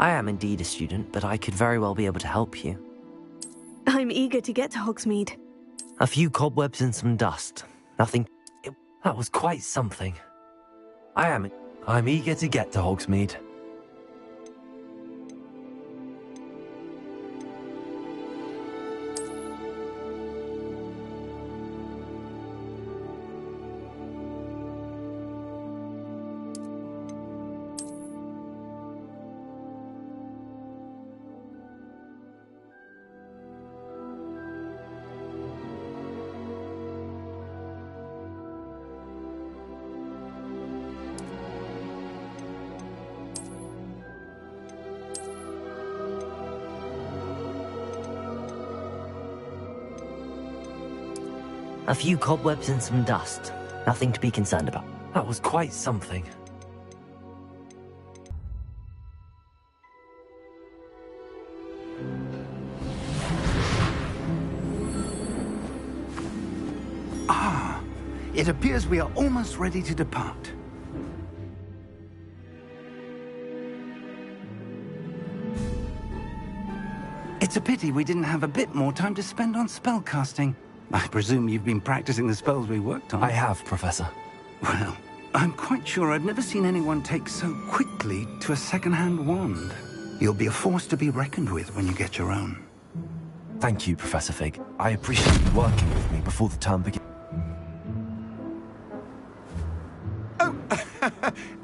I am indeed a student, but I could very well be able to help you. I'm eager to get to Hogsmeade. A few cobwebs and some dust. Nothing... That was quite something. I'm eager to get to Hogsmeade. A few cobwebs and some dust. Nothing to be concerned about. That was quite something. Ah, it appears we are almost ready to depart. It's a pity we didn't have a bit more time to spend on spellcasting. I presume you've been practicing the spells we worked on. I have, Professor. Well, I'm quite sure I've never seen anyone take so quickly to a second-hand wand. You'll be a force to be reckoned with when you get your own. Thank you, Professor Fig. I appreciate you working with me before the term begins. Oh,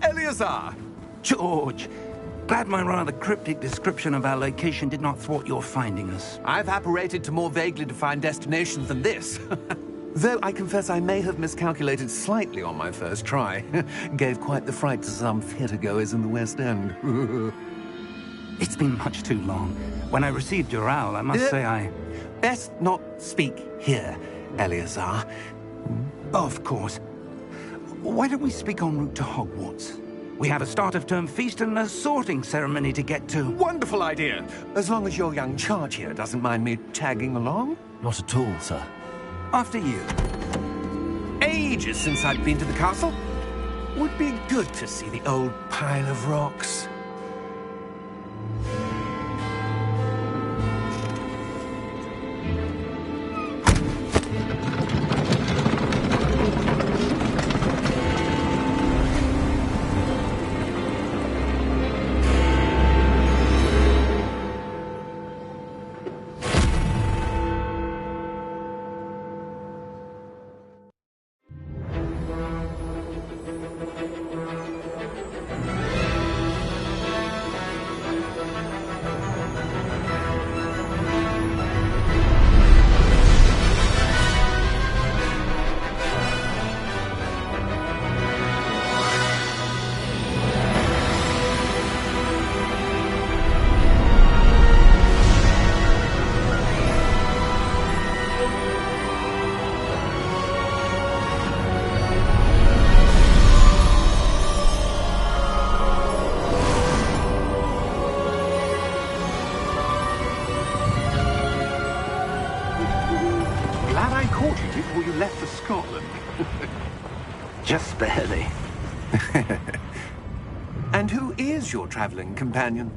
Eleazar! George! Glad my rather cryptic description of our location did not thwart your finding us. I've apparated to more vaguely defined destinations than this. Though I confess I may have miscalculated slightly on my first try. Gave quite the fright to some theatre-goers in the West End. It's been much too long. When I received your owl, I must say I... Best not speak here, Eleazar. Of course. Why don't we speak en route to Hogwarts? We have a start-of-term feast and a sorting ceremony to get to. Wonderful idea! As long as your young charge here doesn't mind me tagging along. Not at all, sir. After you. Ages since I've been to the castle. Would be good to see the old pile of rocks. Before you left for Scotland. Just barely. And who is your traveling companion?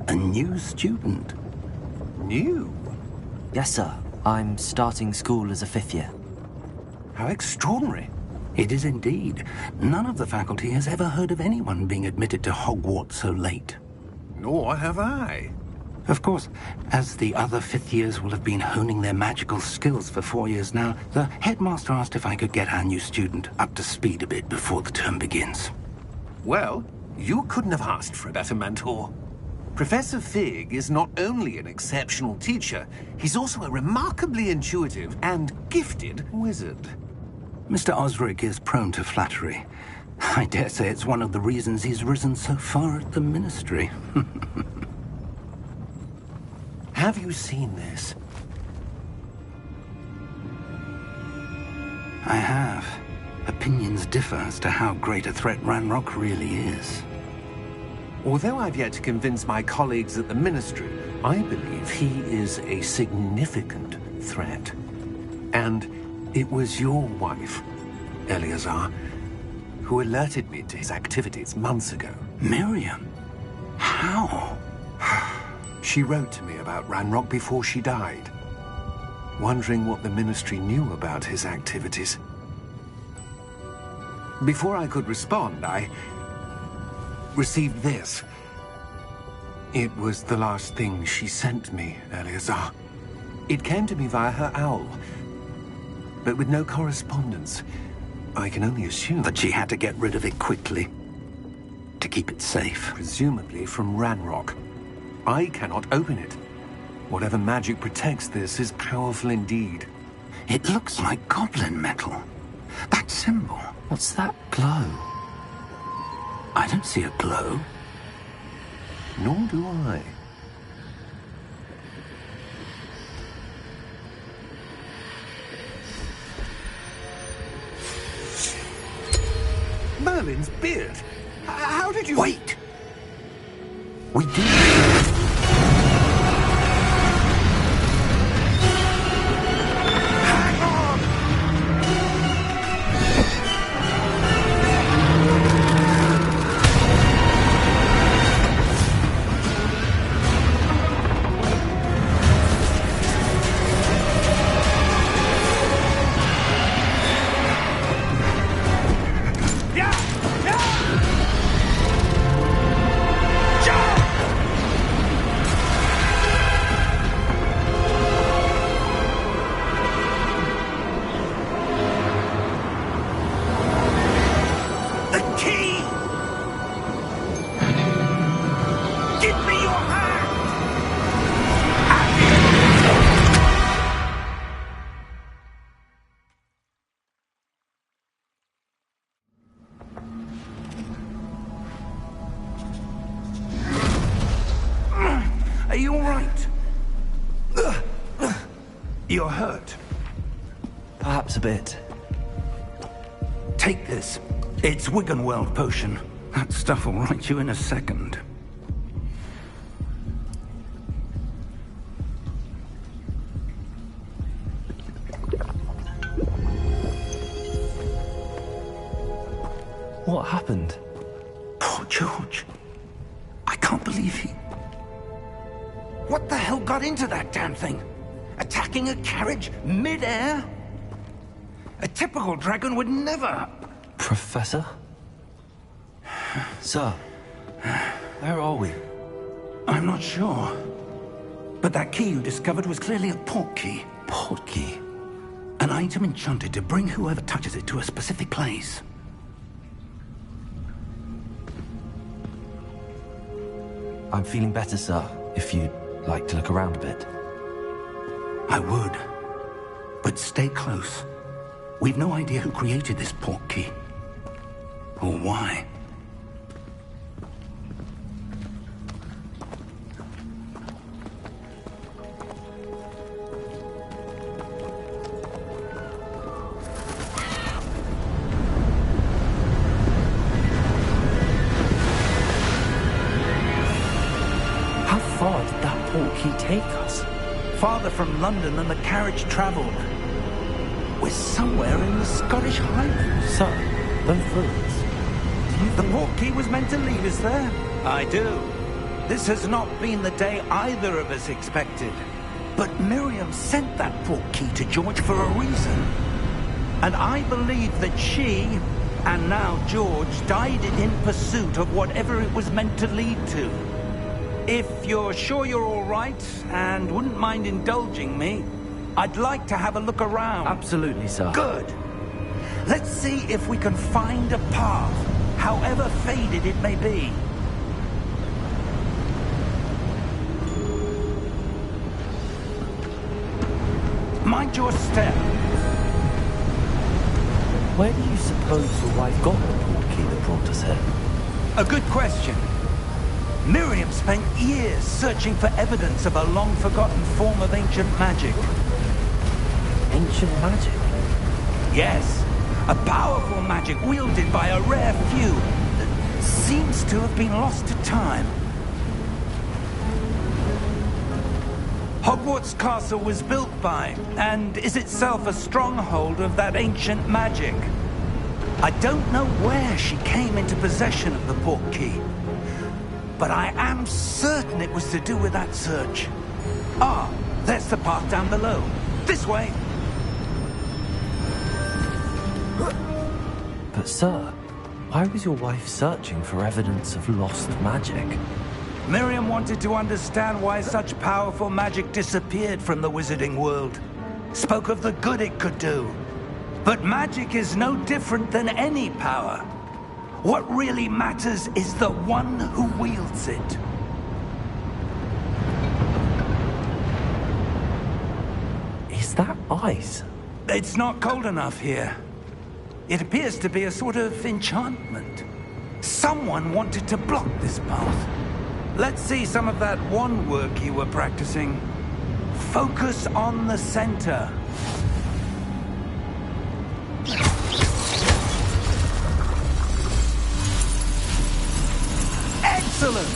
A new student. New? Yes, sir. I'm starting school as a 5th year. How extraordinary. It is indeed. None of the faculty has ever heard of anyone being admitted to Hogwarts so late. Nor have I. Of course, as the other 5th years will have been honing their magical skills for 4 years now, the headmaster asked if I could get our new student up to speed a bit before the term begins. Well, you couldn't have asked for a better mentor. Professor Fig is not only an exceptional teacher, he's also a remarkably intuitive and gifted wizard. Mr. Osric is prone to flattery. I dare say it's one of the reasons he's risen so far at the Ministry. Have you seen this? I have. Opinions differ as to how great a threat Ranrock really is. Although I've yet to convince my colleagues at the Ministry, I believe he is a significant threat. And it was your wife, Eleazar, who alerted me to his activities months ago. Miriam? How? She wrote to me about Ranrock before she died, wondering what the Ministry knew about his activities. Before I could respond, I received this. It was the last thing she sent me, Eleazar. It came to me via her owl, but with no correspondence. I can only assume That she had to get rid of it quickly to keep it safe. presumably from Ranrock. I cannot open it. Whatever magic protects this is powerful indeed. It looks like goblin metal. That symbol. What's that glow? I don't see a glow. Nor do I. Merlin's beard. How did you... Wait! We did. Hang on! Yeah! Yeah! Jump! The key! Give me your hand! Are you all right? You're hurt. Perhaps a bit. Take this. It's Wiggenweld potion. That stuff will right you in a second. What happened? Poor George. I can't believe he... What the hell got into that damn thing? Attacking a carriage mid-air? A typical dragon would never... Professor? Sir, where are we? I'm not sure. But that key you discovered was clearly a port key. Port key? An item enchanted to bring whoever touches it to a specific place. I'm feeling better, sir, if you'd like to look around a bit. I would. But stay close. We've no idea who created this port key. Or why. How far did that port key take us? Farther from London than the carriage traveled. We're somewhere in the Scottish Highlands. Sir, those ruins. The port key was meant to leave us there. I do. This has not been the day either of us expected. But Miriam sent that port key to George for a reason. And I believe that she, and now George, died in pursuit of whatever it was meant to lead to. If you're sure you're all right, and wouldn't mind indulging me, I'd like to have a look around. Absolutely, sir. Good. Let's see if we can find a path, however faded it may be. Mind your step. Where do you suppose your wife got the port key that brought us here? A good question. Miriam spent years searching for evidence of a long-forgotten form of ancient magic. Ancient magic? Yes, a powerful magic wielded by a rare few that seems to have been lost to time. Hogwarts Castle was built by, and is itself a stronghold of that ancient magic. I don't know where she came into possession of the port key, but I am certain it was to do with that search. Ah, there's the path down below. This way! But sir, why was your wife searching for evidence of lost magic? Miriam wanted to understand why such powerful magic disappeared from the wizarding world. Spoke of the good it could do. But magic is no different than any power. What really matters is the one who wields it. Is that ice? It's not cold enough here. It appears to be a sort of enchantment. Someone wanted to block this path. Let's see some of that wand work you were practicing. Focus on the center. Excellent!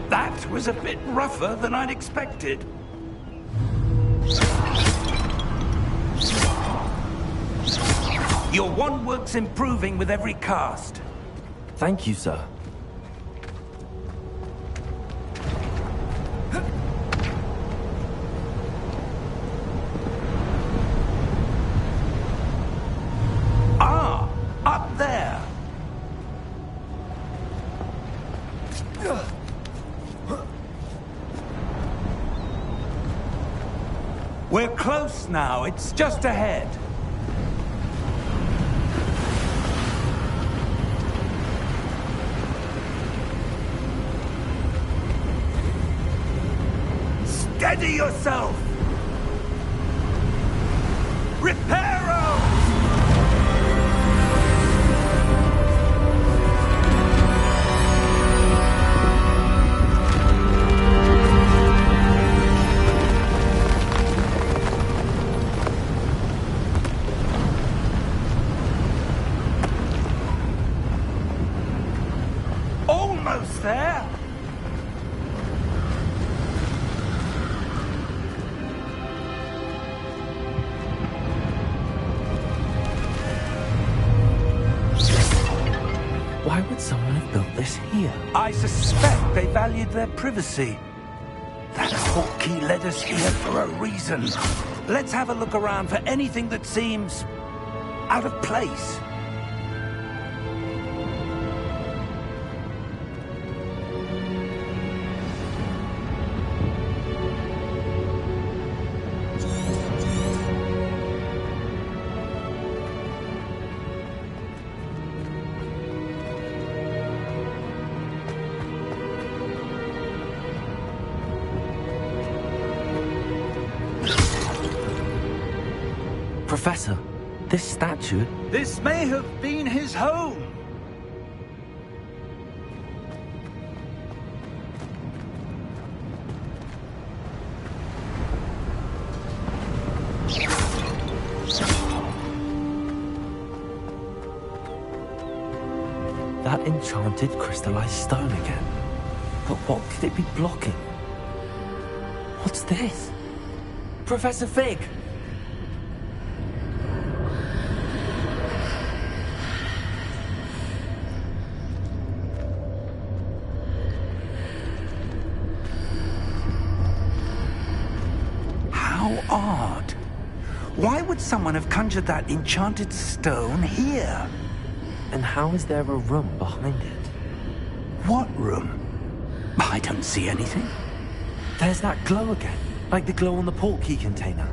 That was a bit rougher than I'd expected. Your wand work's improving with every cast. Thank you, sir. Ah, up there. We're close now. It's just ahead. Steady yourself! Reparo! Almost there! Why would someone have built this here? I suspect they valued their privacy. That Hawkeye led us here for a reason. Let's have a look around for anything that seems out of place. Professor, this statue... This may have been his home. That enchanted crystallized stone again. But what could it be blocking? What's this? Professor Fig! How odd. Why would someone have conjured that enchanted stone here? And how is there a room behind it? What room? I don't see anything. There's that glow again, like the glow on the portkey container.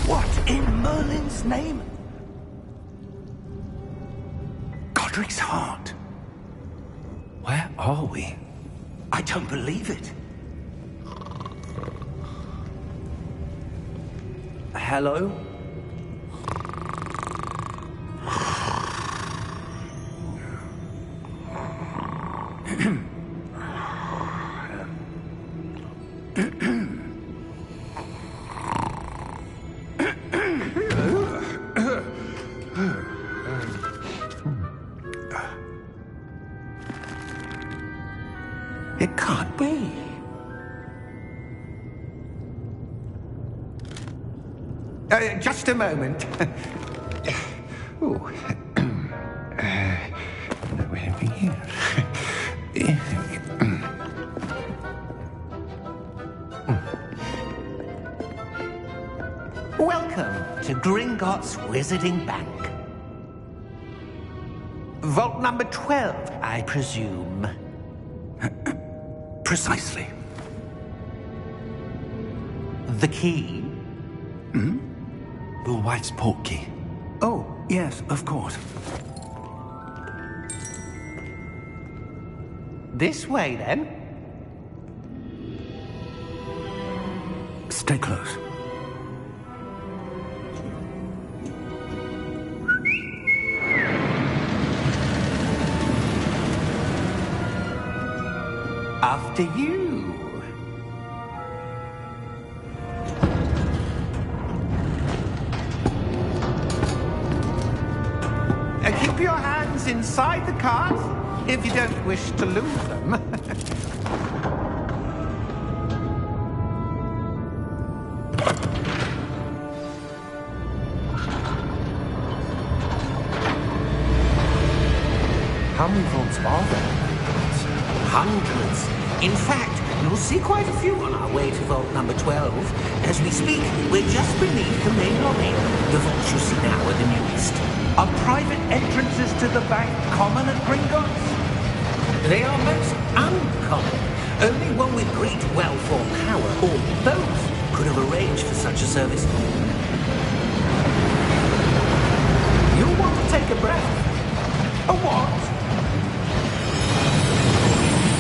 What in Merlin's name? Godric's heart. Where are we? I don't believe it. Hello? Just a moment. Ooh. Where are we here? Welcome to Gringotts Wizarding Bank. Vault number 12, I presume. Precisely. The key? Your wife's portkey. Oh, yes, of course. This way, then. Stay close. After you. Keep your hands inside the cart if you don't wish to lose them. How many vaults are there? Hundreds. In fact, you'll see quite a few on our way to vault number 12. As we speak, we're just beneath the main lobby. The vaults you see now are the newest. Are private entrances to the bank common at Gringotts? They are most uncommon. Only one with great wealth or power, or both, could have arranged for such a service. You'll want to take a breath. A what?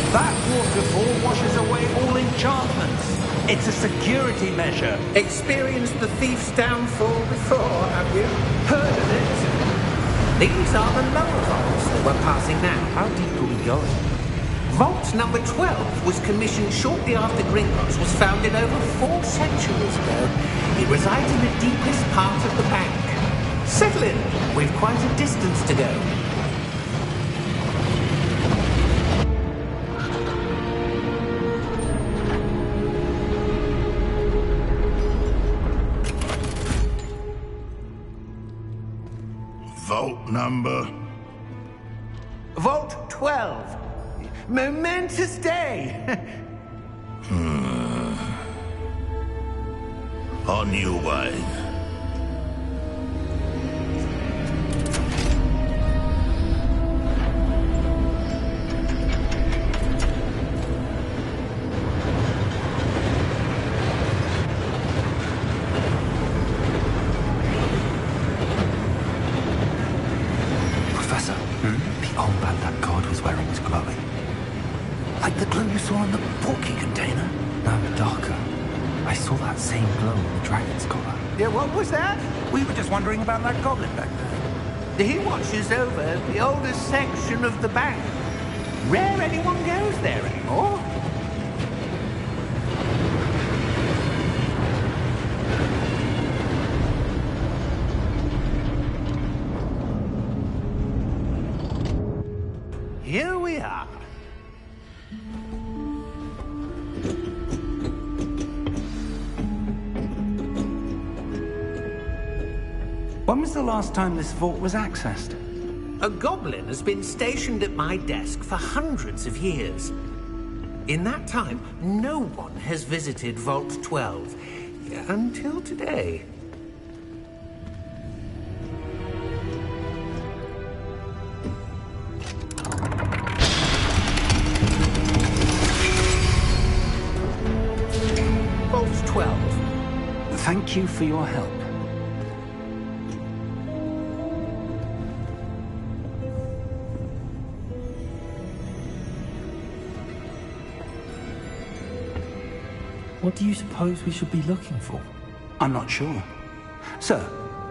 That waterfall washes away all enchantments. It's a security measure. Experienced the thief's downfall before, have you? Heard of it? These are the lower vaults that we're passing now. How deep are we going? Vault number 12 was commissioned shortly after Gringotts was founded over 4 centuries ago. It resides in the deepest part of the bank. Settle in. We've quite a distance to go. Vault number? Vault 12. Momentous day. On your way. Professor, the armband that guard was wearing was glowing. Like the glow you saw on the portkey container? No, darker. I saw that same glow on the dragon's collar. Yeah, what was that? We were just wondering about that goblin back there. He watches over the oldest section of the bank. Rare anyone goes there anymore. Here we are. When was the last time this vault was accessed? A goblin has been stationed at my desk for hundreds of years. In that time, no one has visited Vault 12. Until today. Vault 12. Thank you for your help. What do you suppose we should be looking for? I'm not sure. Sir,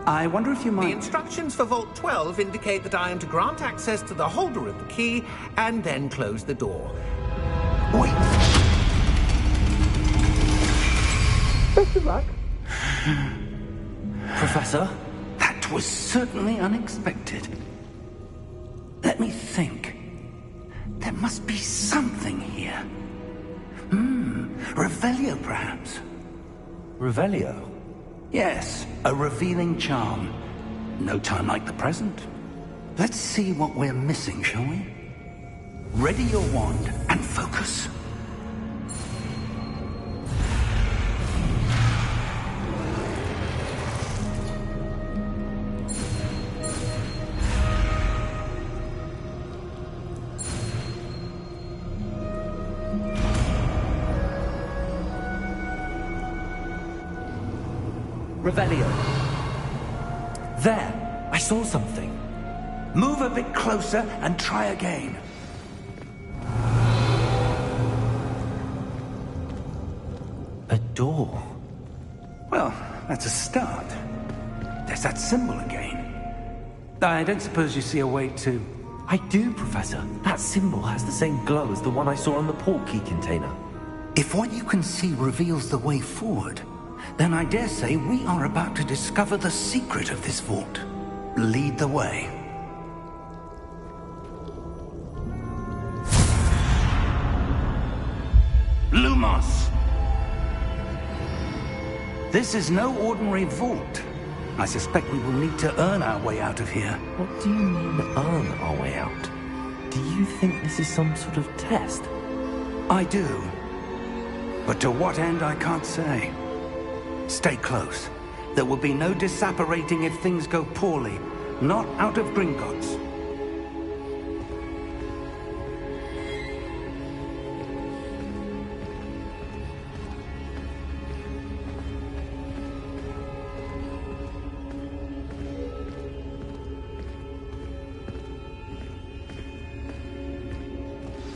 I wonder if you The might... instructions for Vault 12 indicate that I am to grant access to the holder of the key and then close the door. Wait! Best of luck. Professor? That was certainly unexpected. Let me think. There must be something here. Revelio, perhaps. Revelio? Yes, a revealing charm. No time like the present. Let's see what we're missing, shall we? Ready your wand and focus. Revelio. There! I saw something. Move a bit closer and try again. A door. Well, that's a start. There's that symbol again. I don't suppose you see a way to... I do, Professor. That symbol has the same glow as the one I saw on the portkey container. If what you can see reveals the way forward, then I dare say we are about to discover the secret of this vault. Lead the way. Lumos! This is no ordinary vault. I suspect we will need to earn our way out of here. What do you mean, earn our way out? Do you think this is some sort of test? I do. But to what end, I can't say. Stay close. There will be no disapparating if things go poorly. Not out of Gringotts.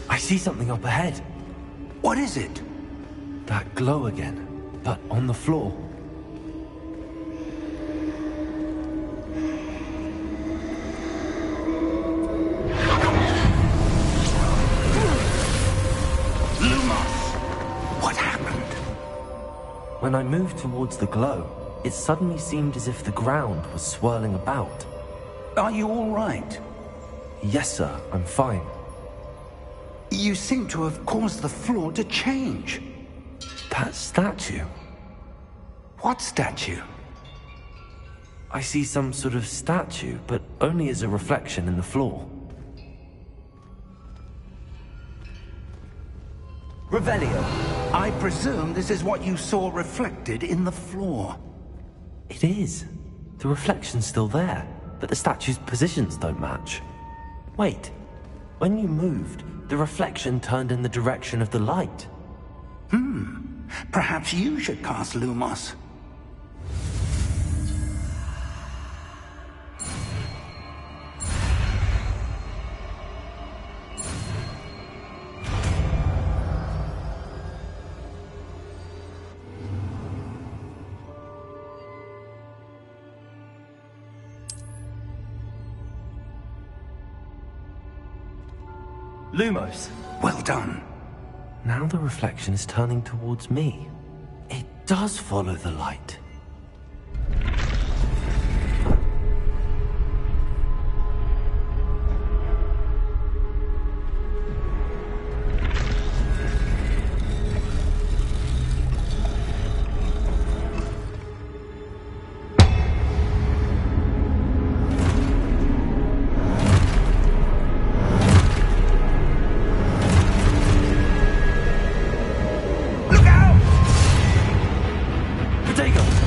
I see something up ahead. What is it? That glow again, but on the floor. Lumos! What happened? When I moved towards the glow, it suddenly seemed as if the ground was swirling about. Are you all right? Yes, sir, I'm fine. You seem to have caused the floor to change. That statue. What statue? I see some sort of statue, but only as a reflection in the floor. Revelio. I presume this is what you saw reflected in the floor. It is. The reflection's still there, but the statue's positions don't match. Wait. When you moved, the reflection turned in the direction of the light. Perhaps you should cast Lumos. Lumos. Well done. Now the reflection is turning towards me. It does follow the light. Potato!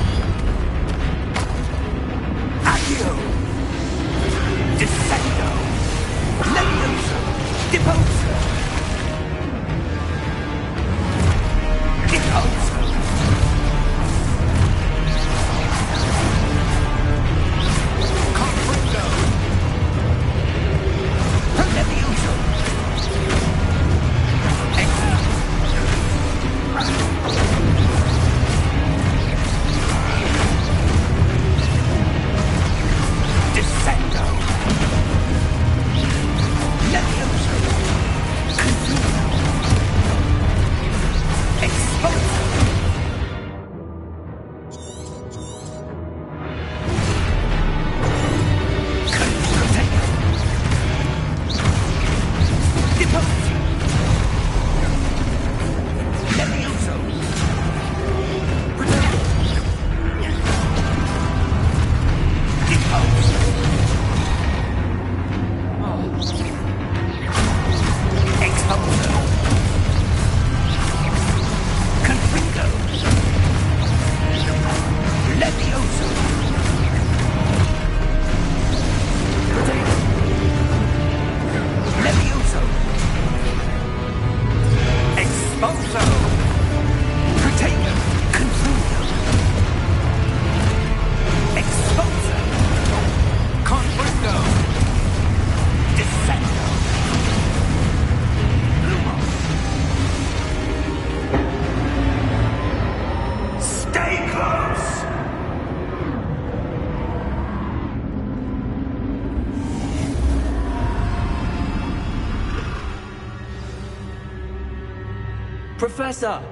Professor!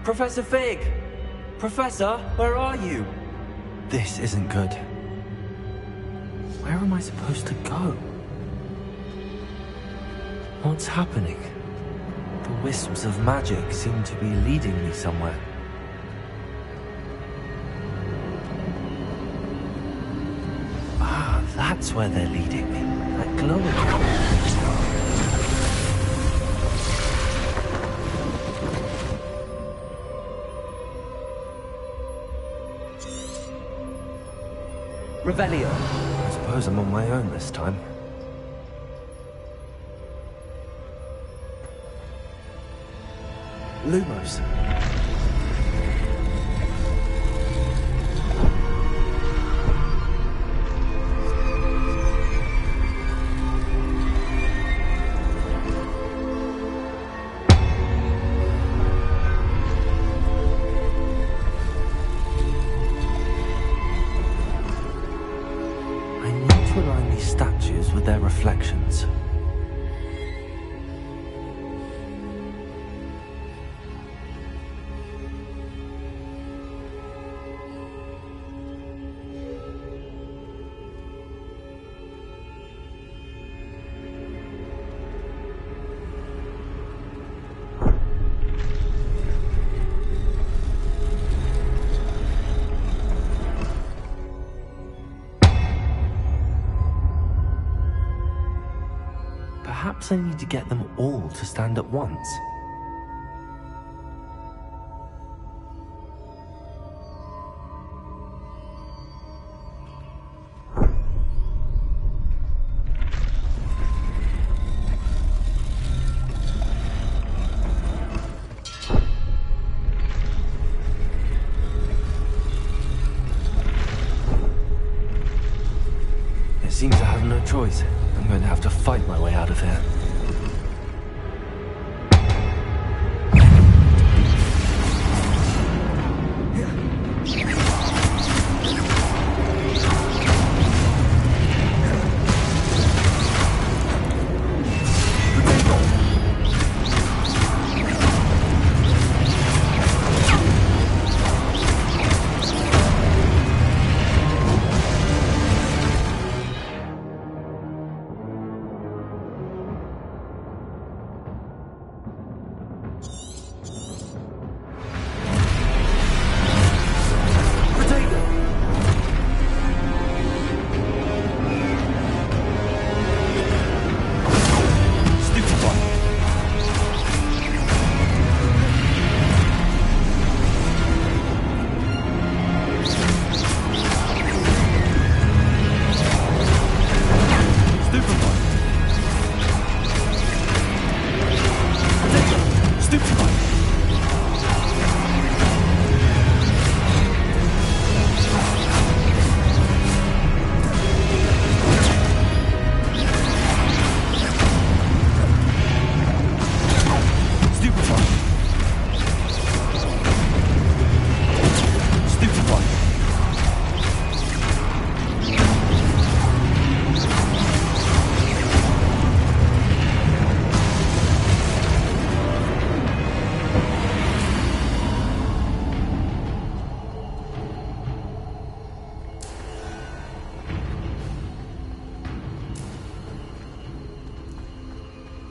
Professor Fig! Professor, where are you? This isn't good. Where am I supposed to go? What's happening? The wisps of magic seem to be leading me somewhere. Ah, that's where they're leading me. That glowing. Revelio. I suppose I'm on my own this time. Lumos. I need to align these statues with their reflections. Perhaps I need to get them all to stand at once. It seems I have no choice. I'm going to have to fight my way out of here.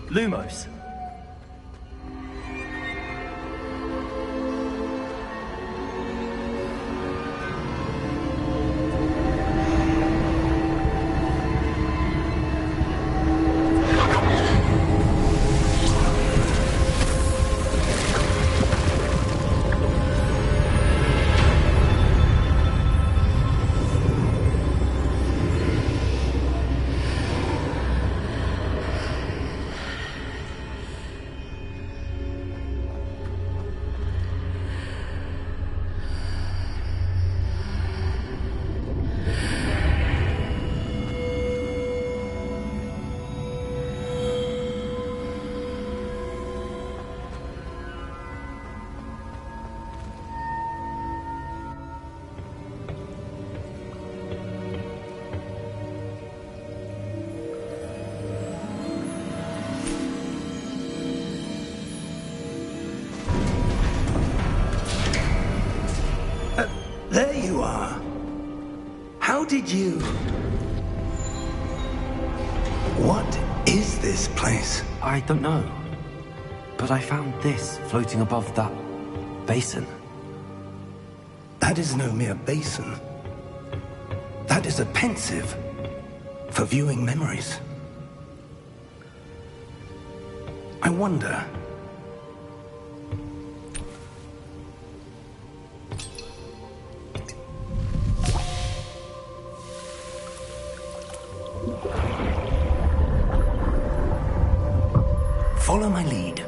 Lumos. How did you... What is this place? I don't know. But I found this floating above that basin. That is no mere basin. That is a pensive for viewing memories. I wonder... Follow my lead.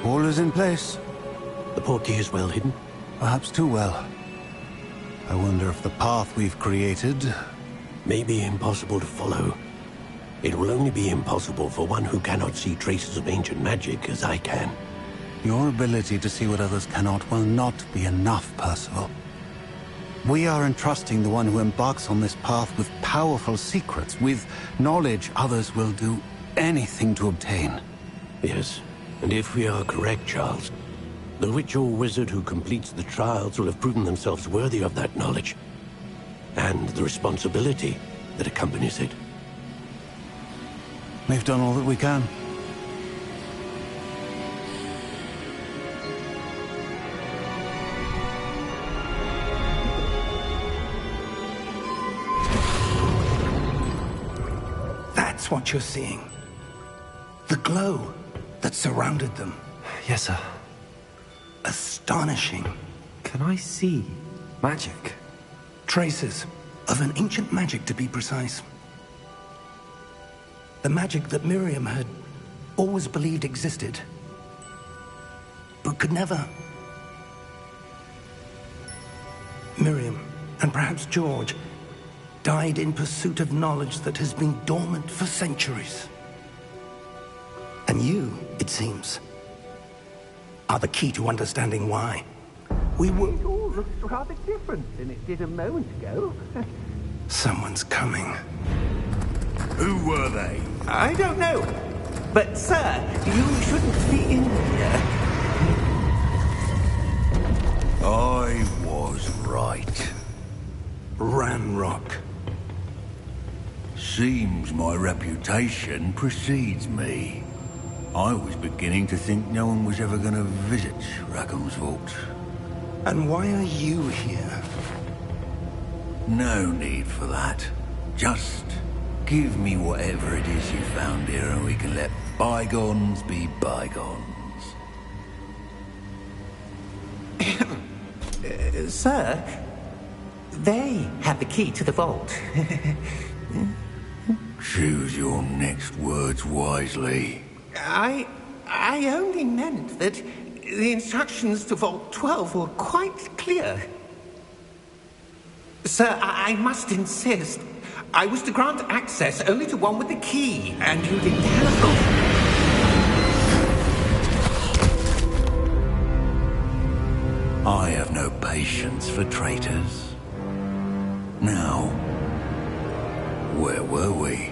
All is in place. The portkey is well hidden. Perhaps too well. I wonder if the path we've created... May be impossible to follow. It will only be impossible for one who cannot see traces of ancient magic as I can. Your ability to see what others cannot will not be enough, Percival. We are entrusting the one who embarks on this path with powerful secrets, with knowledge others will do anything to obtain. Yes, and if we are correct, Charles, the witch or wizard who completes the trials will have proven themselves worthy of that knowledge, and the responsibility that accompanies it. We've done all that we can. That's what you're seeing. The glow that surrounded them. Yes, sir. Astonishing. Can I see magic? Traces of an ancient magic, to be precise. The magic that Miriam had always believed existed, but could never. Miriam, and perhaps George, died in pursuit of knowledge that has been dormant for centuries. And you, it seems, are the key to understanding why. It all looks rather different than it did a moment ago. Someone's coming. Who were they? I don't know. But, sir, you shouldn't be in here. I was right. Ranrock. Seems my reputation precedes me. I was beginning to think no one was ever going to visit Rackham's vault. And why are you here? No need for that. Just give me whatever it is you found here and we can let bygones be bygones. Sir, they have the key to the vault. Choose your next words wisely. I only meant that the instructions to Vault 12 were quite clear. Sir, I must insist. I was to grant access only to one with the key, and you didn't have. I have no patience for traitors. Now, where were we?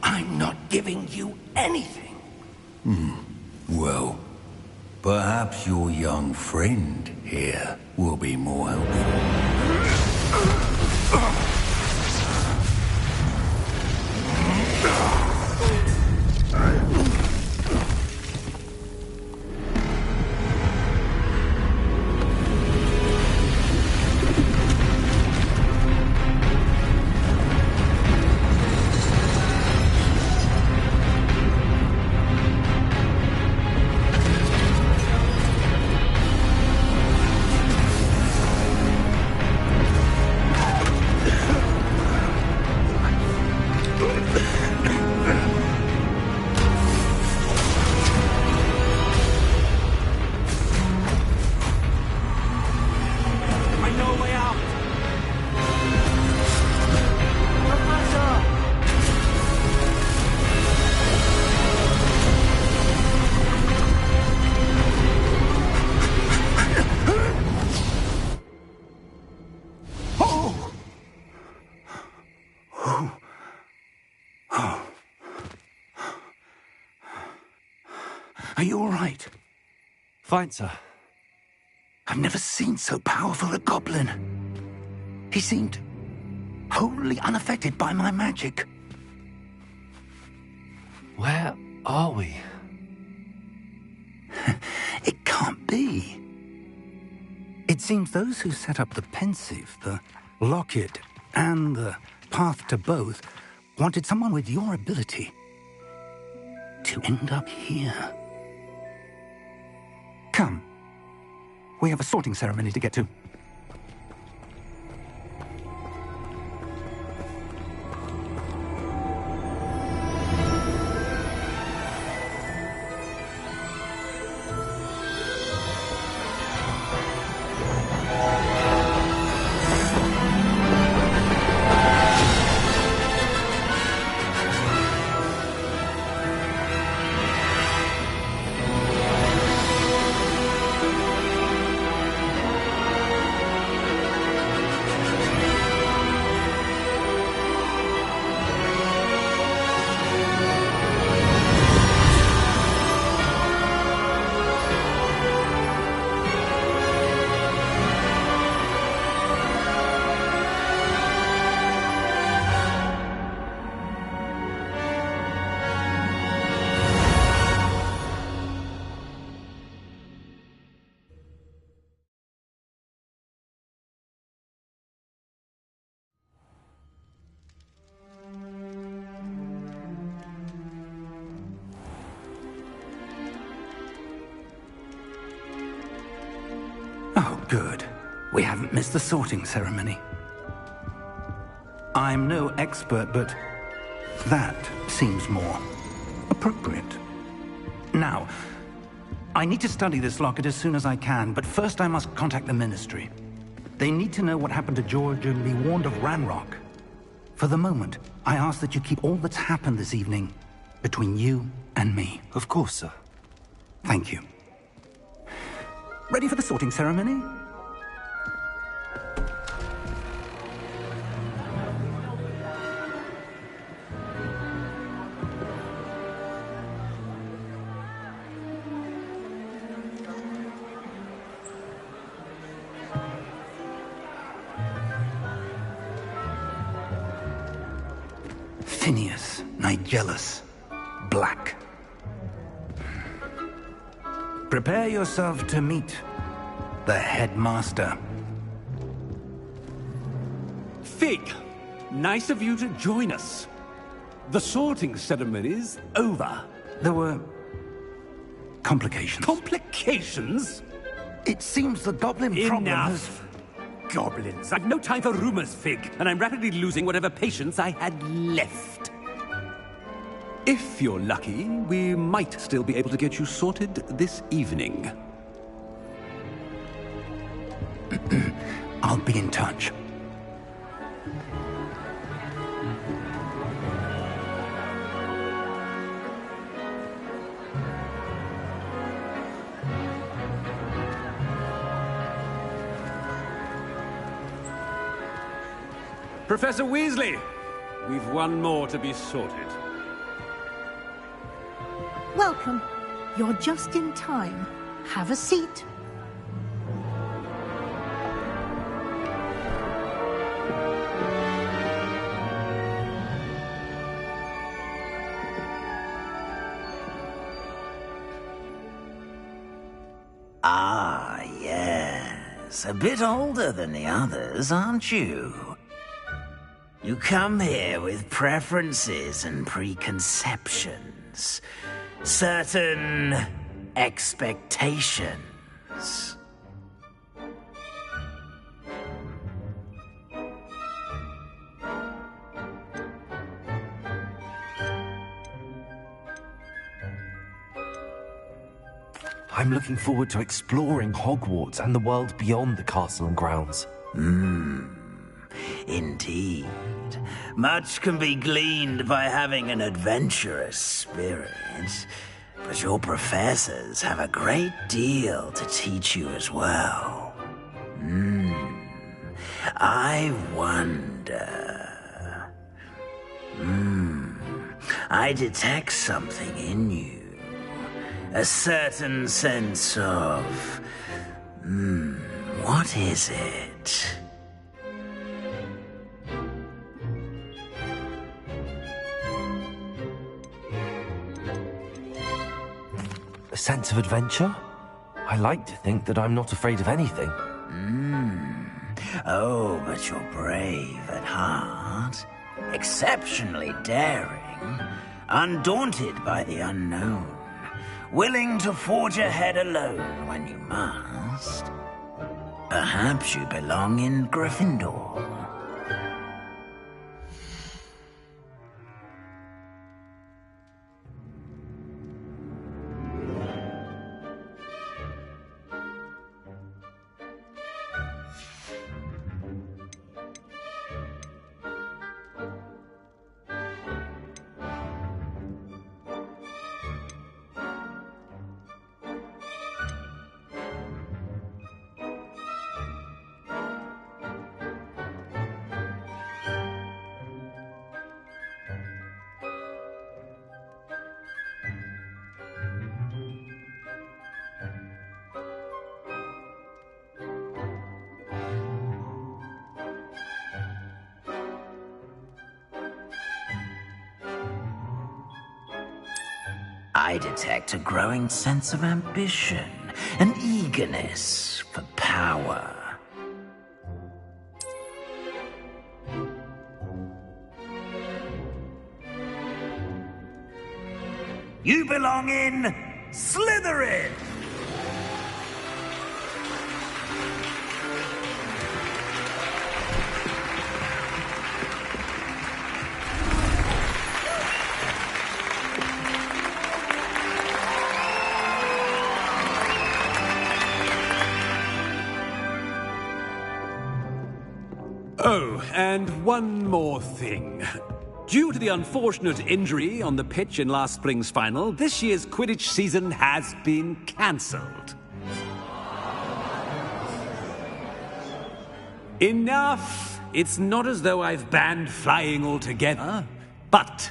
I'm not giving you anything. Well, perhaps your young friend here will be more helpful. Are you all right? Fine, sir. I've never seen so powerful a goblin. He seemed wholly unaffected by my magic. Where are we? It can't be. It seems those who set up the pensive, the locket, and the path to both wanted someone with your ability to end up here. Come. We have a sorting ceremony to get to. Oh, good. We haven't missed the sorting ceremony. I'm no expert, but that seems more appropriate. Now, I need to study this locket as soon as I can, but first I must contact the Ministry. They need to know what happened to George and be warned of Ranrock. For the moment, I ask that you keep all that's happened this evening between you and me. Of course, sir. Thank you. Ready for the sorting ceremony? Phineas, Nigellus, Black. Prepare yourself to meet the headmaster. Fig, nice of you to join us. The sorting ceremony's over. There were complications. Complications? It seems the goblin problem has... Enough! Goblins. I've no time for rumors, Fig, and I'm rapidly losing whatever patience I had left. If you're lucky, we might still be able to get you sorted this evening. I'll be in touch. Professor Weasley, we've one more to be sorted. Welcome. You're just in time. Have a seat. Ah, yes. A bit older than the others, aren't you? You come here with preferences and preconceptions. Certain expectations. I'm looking forward to exploring Hogwarts and the world beyond the castle and grounds. Indeed. Much can be gleaned by having an adventurous spirit, but your professors have a great deal to teach you as well. I wonder... I detect something in you. A certain sense of... what is it? A sense of adventure? I like to think that I'm not afraid of anything. Oh, but you're brave at heart. Exceptionally daring. Undaunted by the unknown. Willing to forge ahead alone when you must. Perhaps you belong in Gryffindor. I detect a growing sense of ambition, an eagerness for power. You belong in Slytherin! Oh, and one more thing. Due to the unfortunate injury on the pitch in last spring's final, this year's Quidditch season has been cancelled. Enough! It's not as though I've banned flying altogether, but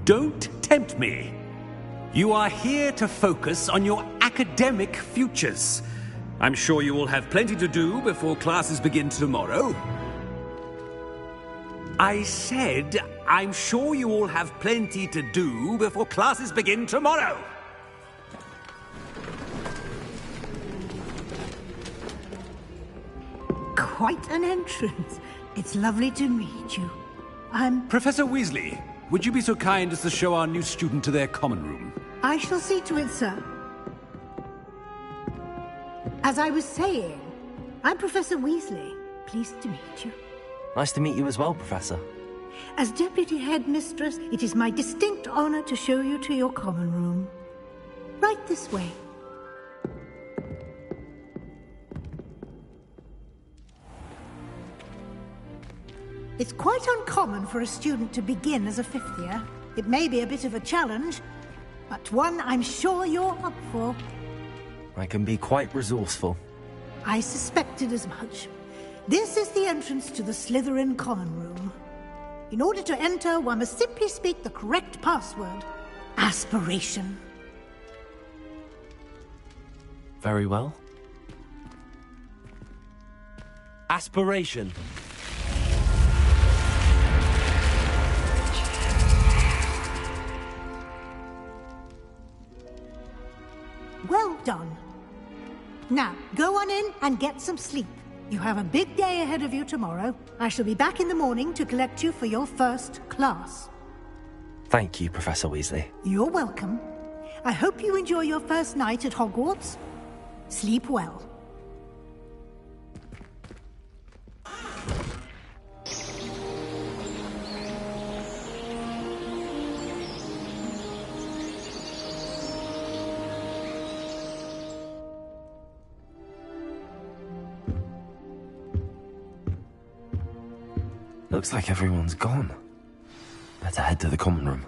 don't tempt me. You are here to focus on your academic futures. I'm sure you will have plenty to do before classes begin tomorrow. I said, I'm sure you all have plenty to do before classes begin tomorrow. Quite an entrance. It's lovely to meet you. I'm... Professor Weasley, would you be so kind as to show our new student to their common room? I shall see to it, sir. As I was saying, I'm Professor Weasley. Pleased to meet you. Nice to meet you as well, Professor. As Deputy Headmistress, it is my distinct honor to show you to your common room. Right this way. It's quite uncommon for a student to begin as a fifth year. It may be a bit of a challenge, but one I'm sure you're up for. I can be quite resourceful. I suspected as much. This is the entrance to the Slytherin common room. In order to enter, one must simply speak the correct password. Aspiration. Very well. Aspiration. Well done. Now, go on in and get some sleep. You have a big day ahead of you tomorrow. I shall be back in the morning to collect you for your first class. Thank you, Professor Weasley. You're welcome. I hope you enjoy your first night at Hogwarts. Sleep well. Looks like everyone's gone. Better head to the common room.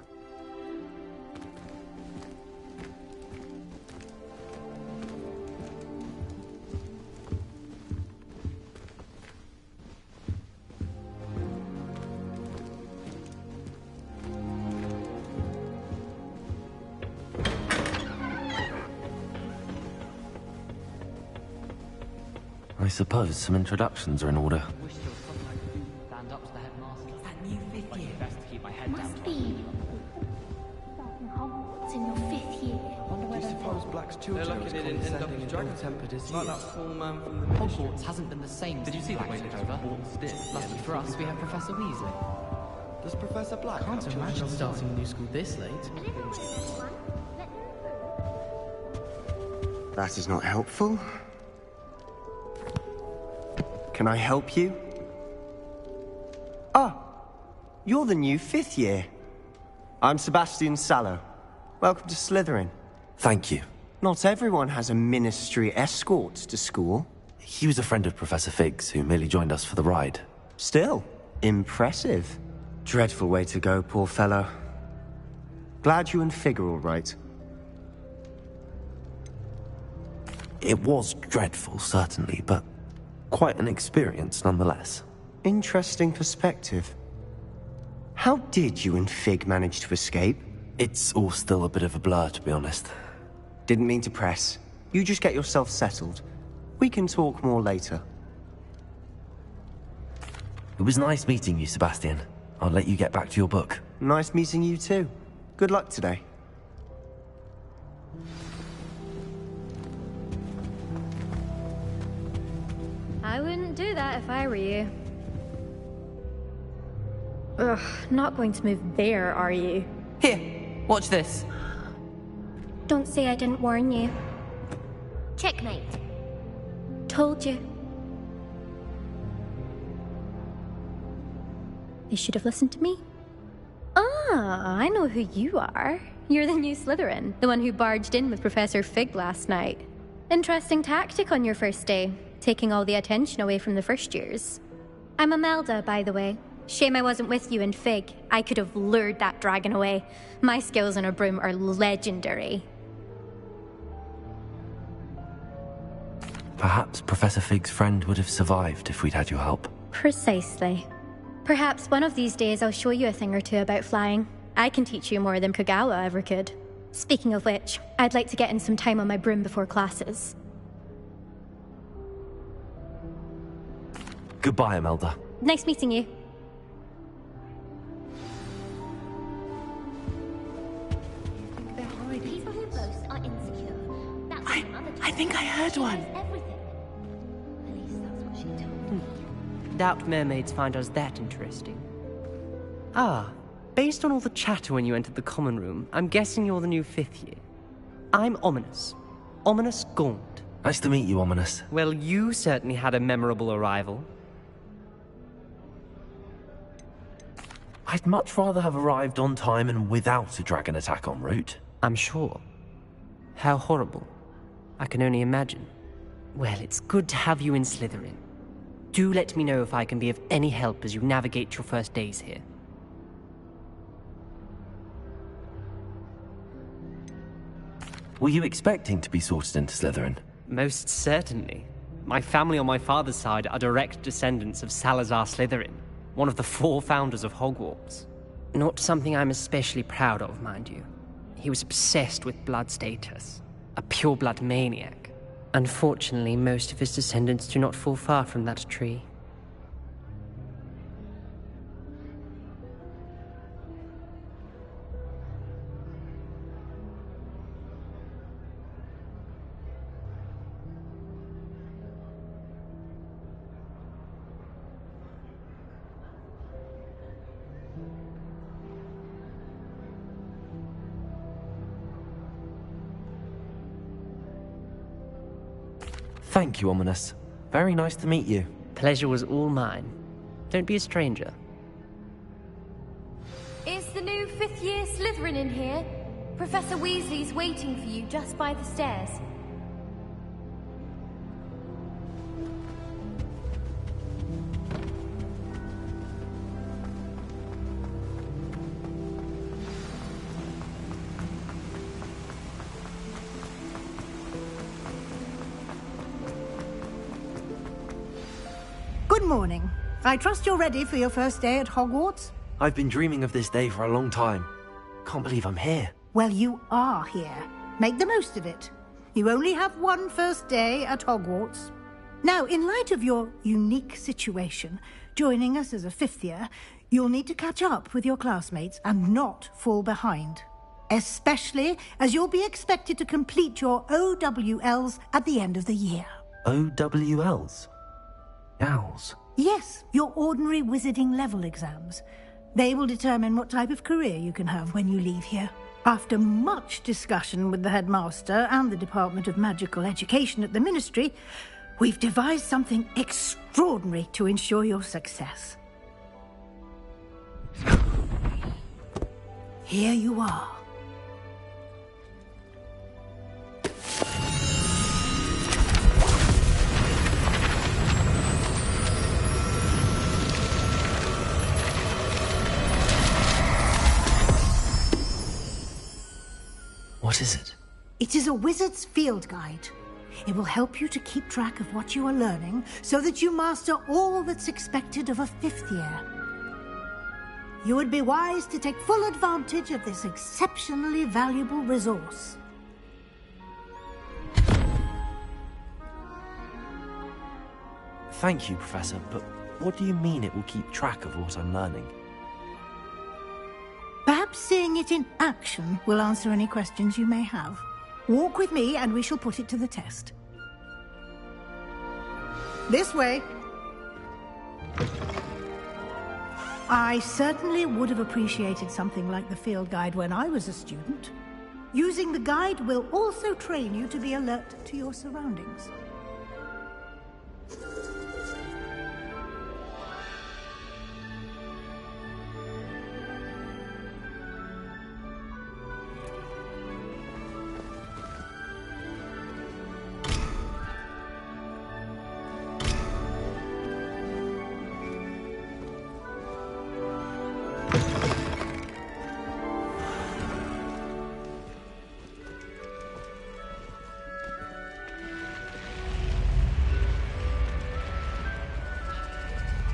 I suppose some introductions are in order. Must be starting Hogwarts in your 5th year. They're lucky they didn't end up as dragon-tempered as like that poor man from the Hogwarts hasn't been the same. Did you see the way they over? Lucky for us, we have Professor Weasley. Does Professor Black? Can't imagine starting a new school this late. That is not helpful. Can I help you? Ah, you're the new 5th year. I'm Sebastian Sallow. Welcome to Slytherin. Thank you. Not everyone has a ministry escort to school. He was a friend of Professor Fig's who merely joined us for the ride. Still, impressive. Dreadful way to go, poor fellow. Glad you and Fig are all right. It was dreadful, certainly, but quite an experience nonetheless. Interesting perspective. How did you and Fig manage to escape? It's all still a bit of a blur, to be honest. Didn't mean to press. You just get yourself settled. We can talk more later. It was nice meeting you, Sebastian. I'll let you get back to your book. Nice meeting you too. Good luck today. I wouldn't do that if I were you. Ugh, not going to move there, are you? Here, watch this. Don't say I didn't warn you. Checkmate. Told you. They should have listened to me. Ah, I know who you are. You're the new Slytherin, the one who barged in with Professor Fig last night. Interesting tactic on your first day, taking all the attention away from the first years. I'm Imelda, by the way. Shame I wasn't with you and Fig. I could have lured that dragon away. My skills on a broom are legendary. Perhaps Professor Fig's friend would have survived if we'd had your help. Precisely. Perhaps one of these days I'll show you a thing or two about flying. I can teach you more than Kogawa ever could. Speaking of which, I'd like to get in some time on my broom before classes. Goodbye, Imelda. Nice meeting you. People who boast are insecure. That's I think I heard one. everything. At least that's what she told me. Doubt mermaids find us that interesting. Ah, based on all the chatter when you entered the common room, I'm guessing you're the new 5th year. I'm Ominous. Ominous Gaunt. Nice to meet you, Ominous. Well, you certainly had a memorable arrival. I'd much rather have arrived on time and without a dragon attack en route. I'm sure. How horrible. I can only imagine. Well, it's good to have you in Slytherin. Do let me know if I can be of any help as you navigate your first days here. Were you expecting to be sorted into Slytherin? Most certainly. My family on my father's side are direct descendants of Salazar Slytherin, one of the 4 founders of Hogwarts. Not something I'm especially proud of, mind you. He was obsessed with blood status, a pure-blood maniac. Unfortunately, most of his descendants do not fall far from that tree. Thank you, Ominous. Very nice to meet you. Pleasure was all mine. Don't be a stranger. Is the new 5th year Slytherin in here? Professor Weasley's waiting for you just by the stairs. Good morning. I trust you're ready for your first day at Hogwarts? I've been dreaming of this day for a long time. Can't believe I'm here. Well, you are here. Make the most of it. You only have one first day at Hogwarts. Now, in light of your unique situation, joining us as a fifth year, you'll need to catch up with your classmates and not fall behind. Especially as you'll be expected to complete your OWLs at the end of the year. OWLs? Owls? Yes, your ordinary wizarding level exams. They will determine what type of career you can have when you leave here. After much discussion with the headmaster and the Department of Magical Education at the Ministry, we've devised something extraordinary to ensure your success. Here you are. What is it? It is a wizard's field guide. It will help you to keep track of what you are learning so that you master all that's expected of a fifth year. You would be wise to take full advantage of this exceptionally valuable resource. Thank you, Professor, but what do you mean it will keep track of what I'm learning? Perhaps seeing it in action will answer any questions you may have. Walk with me and we shall put it to the test. This way. I certainly would have appreciated something like the field guide when I was a student. Using the guide will also train you to be alert to your surroundings.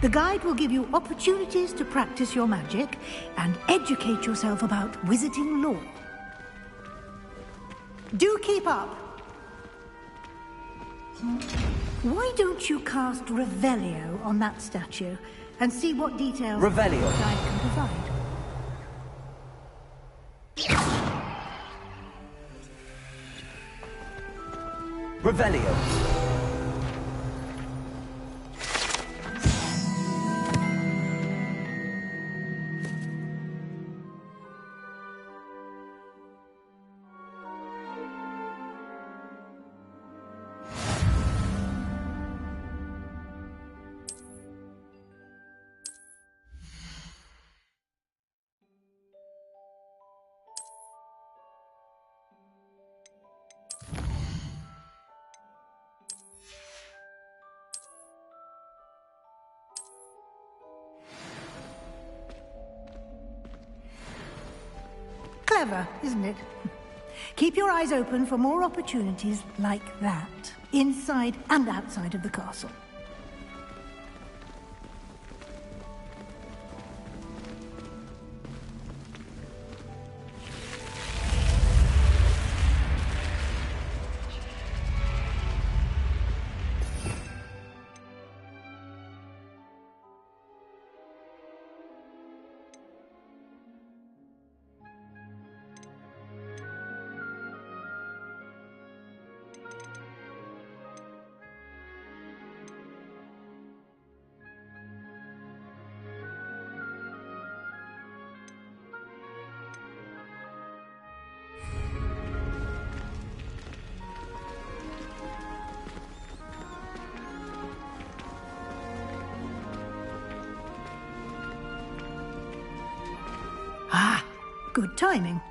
The guide will give you opportunities to practice your magic and educate yourself about wizarding lore. Do keep up! Why don't you cast Revelio on that statue and see what details Revelio. the guide can provide? Revelio. Clever, isn't it? Keep your eyes open for more opportunities like that, inside and outside of the castle. Ah, good timing.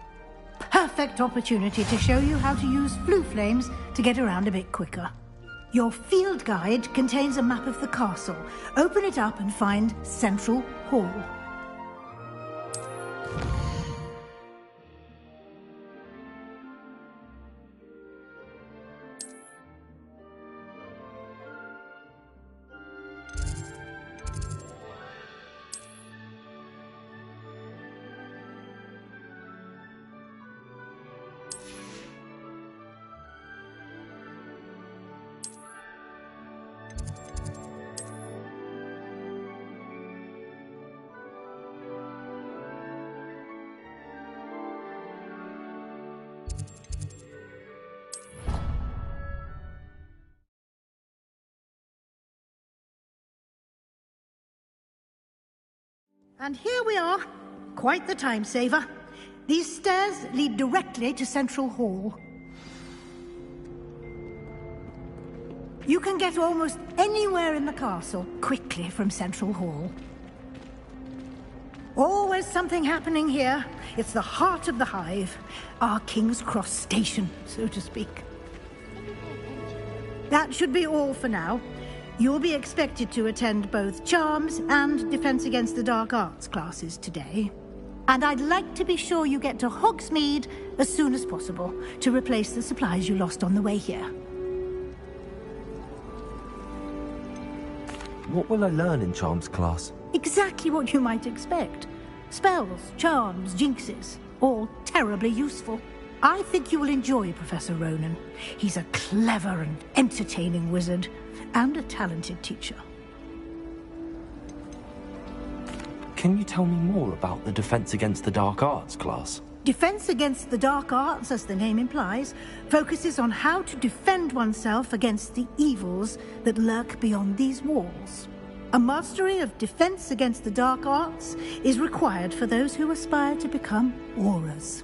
Perfect opportunity to show you how to use flue flames to get around a bit quicker. Your field guide contains a map of the castle. Open it up and find Central Hall. And here we are. Quite the time saver. These stairs lead directly to Central Hall. You can get almost anywhere in the castle quickly from Central Hall. Always something happening here. It's the heart of the hive. Our King's Cross station, so to speak. That should be all for now. You'll be expected to attend both Charms and Defense Against the Dark Arts classes today. And I'd like to be sure you get to Hogsmeade as soon as possible to replace the supplies you lost on the way here. What will I learn in Charms class? Exactly what you might expect. Spells, charms, jinxes, all terribly useful. I think you will enjoy Professor Ronan. He's a clever and entertaining wizard, and a talented teacher. Can you tell me more about the Defense Against the Dark Arts class? Defense Against the Dark Arts, as the name implies, focuses on how to defend oneself against the evils that lurk beyond these walls. A mastery of Defense Against the Dark Arts is required for those who aspire to become Aurors.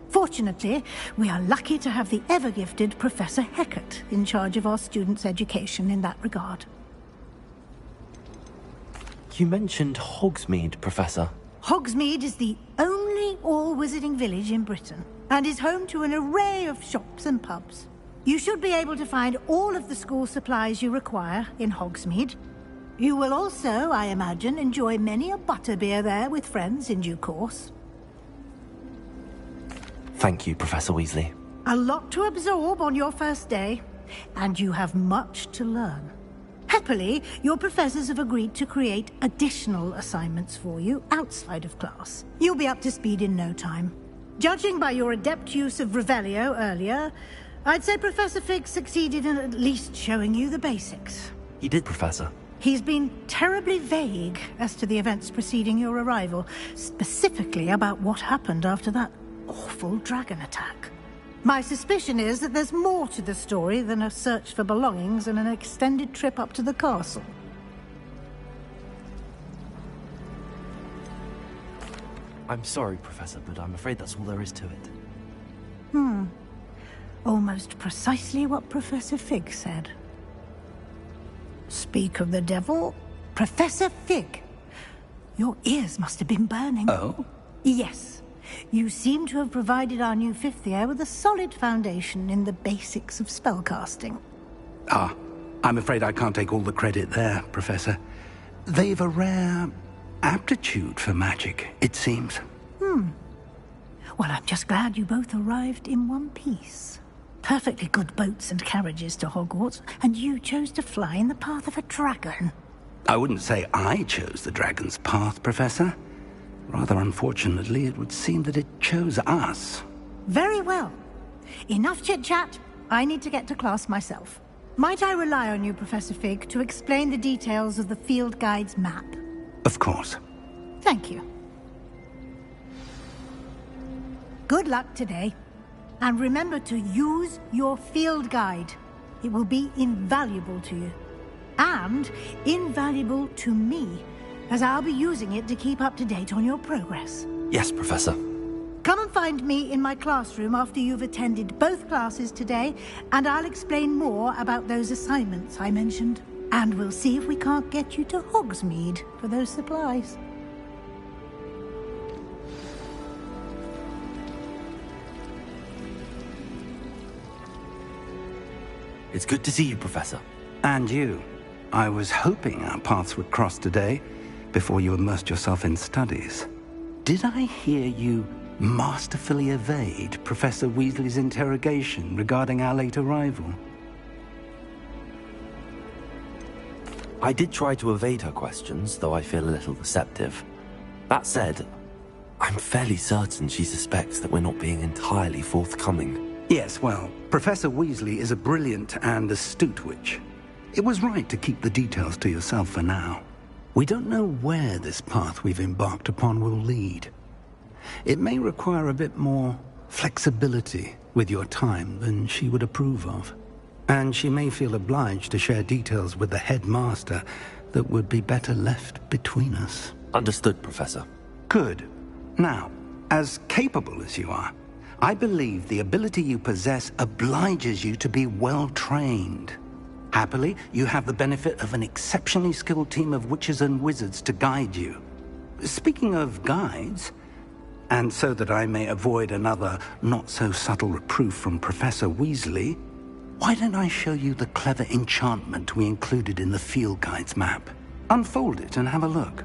Fortunately, we are lucky to have the ever-gifted Professor Hecat in charge of our students' education in that regard. You mentioned Hogsmeade, Professor. Hogsmeade is the only all-wizarding village in Britain, and is home to an array of shops and pubs. You should be able to find all of the school supplies you require in Hogsmeade. You will also, I imagine, enjoy many a butterbeer there with friends in due course. Thank you, Professor Weasley. A lot to absorb on your first day, and you have much to learn. Happily, your professors have agreed to create additional assignments for you outside of class. You'll be up to speed in no time. Judging by your adept use of Revelio earlier, I'd say Professor Fig succeeded in at least showing you the basics. He did, Professor. He's been terribly vague as to the events preceding your arrival, specifically about what happened after that awful dragon attack. My suspicion is that there's more to the story than a search for belongings and an extended trip up to the castle. I'm sorry, Professor, but I'm afraid that's all there is to it. Almost precisely what Professor Fig said. Speak of the devil, Professor Fig. Your ears must have been burning. Oh? Yes. You seem to have provided our new fifth year with a solid foundation in the basics of spellcasting. Ah, I'm afraid I can't take all the credit there, Professor. They've a rare aptitude for magic, it seems. Well, I'm just glad you both arrived in one piece. Perfectly good boats and carriages to Hogwarts, and you chose to fly in the path of a dragon. I wouldn't say I chose the dragon's path, Professor. Rather unfortunately, it would seem that it chose us. Very well. Enough chit-chat. I need to get to class myself. Might I rely on you, Professor Fig, to explain the details of the field guide's map? Of course. Thank you. Good luck today. And remember to use your field guide. It will be invaluable to you. And invaluable to me, as I'll be using it to keep up to date on your progress. Yes, Professor. Come and find me in my classroom after you've attended both classes today, and I'll explain more about those assignments I mentioned. And we'll see if we can't get you to Hogsmeade for those supplies. It's good to see you, Professor. And you. I was hoping our paths would cross today, before you immersed yourself in studies. Did I hear you masterfully evade Professor Weasley's interrogation regarding our late arrival? I did try to evade her questions, though I feel a little deceptive. That said, I'm fairly certain she suspects that we're not being entirely forthcoming. Yes, well, Professor Weasley is a brilliant and astute witch. It was right to keep the details to yourself for now. We don't know where this path we've embarked upon will lead. It may require a bit more flexibility with your time than she would approve of. And she may feel obliged to share details with the headmaster that would be better left between us. Understood, Professor. Good. Now, as capable as you are, I believe the ability you possess obliges you to be well-trained. Happily, you have the benefit of an exceptionally skilled team of witches and wizards to guide you. Speaking of guides, and so that I may avoid another not-so-subtle reproof from Professor Weasley, why don't I show you the clever enchantment we included in the field guide's map? Unfold it and have a look.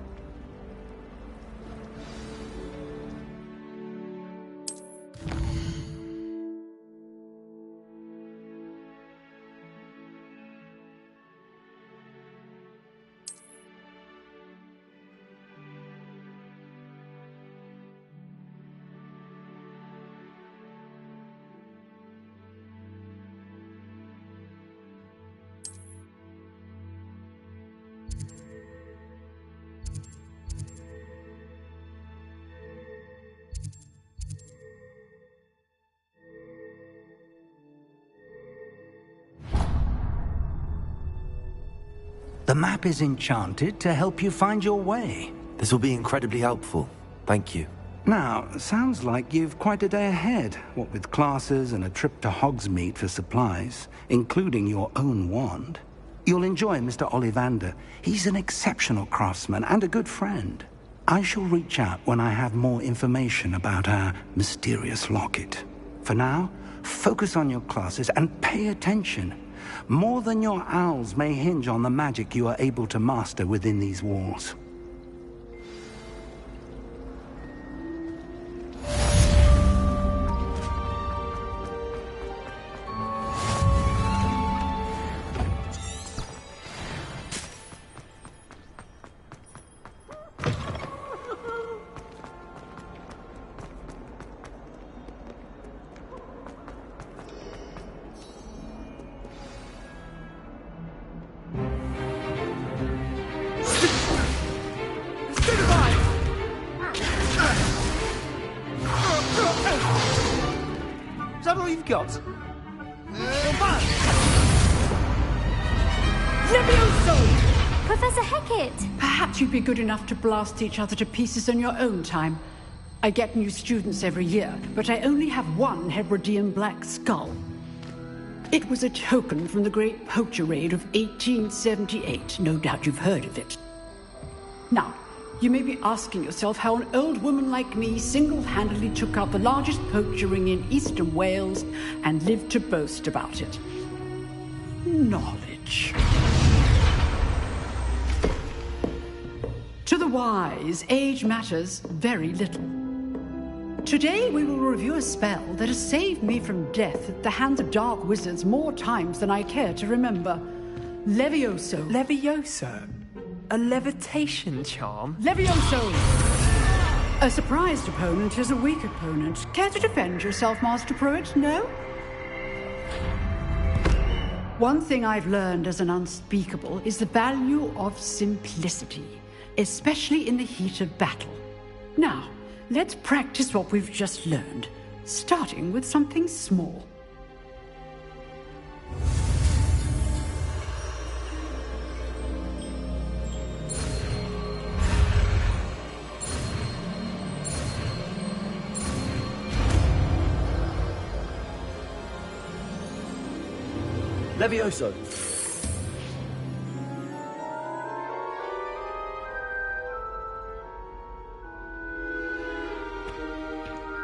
The map is enchanted to help you find your way. This will be incredibly helpful. Thank you. Now, sounds like you've quite a day ahead, what with classes and a trip to Hogsmeade for supplies, including your own wand. You'll enjoy Mr. Ollivander. He's an exceptional craftsman and a good friend. I shall reach out when I have more information about our mysterious locket. For now, focus on your classes and pay attention. More than your owls may hinge on the magic you are able to master within these walls. Is that all you've got? Levioso! Professor Hecat! Perhaps you'd be good enough to blast each other to pieces in your own time. I get new students every year, but I only have one Hebridean black skull. It was a token from the Great Poacher Raid of 1878. No doubt you've heard of it. Now, you may be asking yourself how an old woman like me single-handedly took out the largest poacher ring in eastern Wales and lived to boast about it. Knowledge. To the wise, age matters very little. Today we will review a spell that has saved me from death at the hands of dark wizards more times than I care to remember. Levioso. Levioso? A levitation charm? Levioso! A surprised opponent is a weak opponent. Care to defend yourself, Master Pruitt? No? One thing I've learned as an unspeakable is the value of simplicity, especially in the heat of battle. Now, let's practice what we've just learned, starting with something small. Levioso.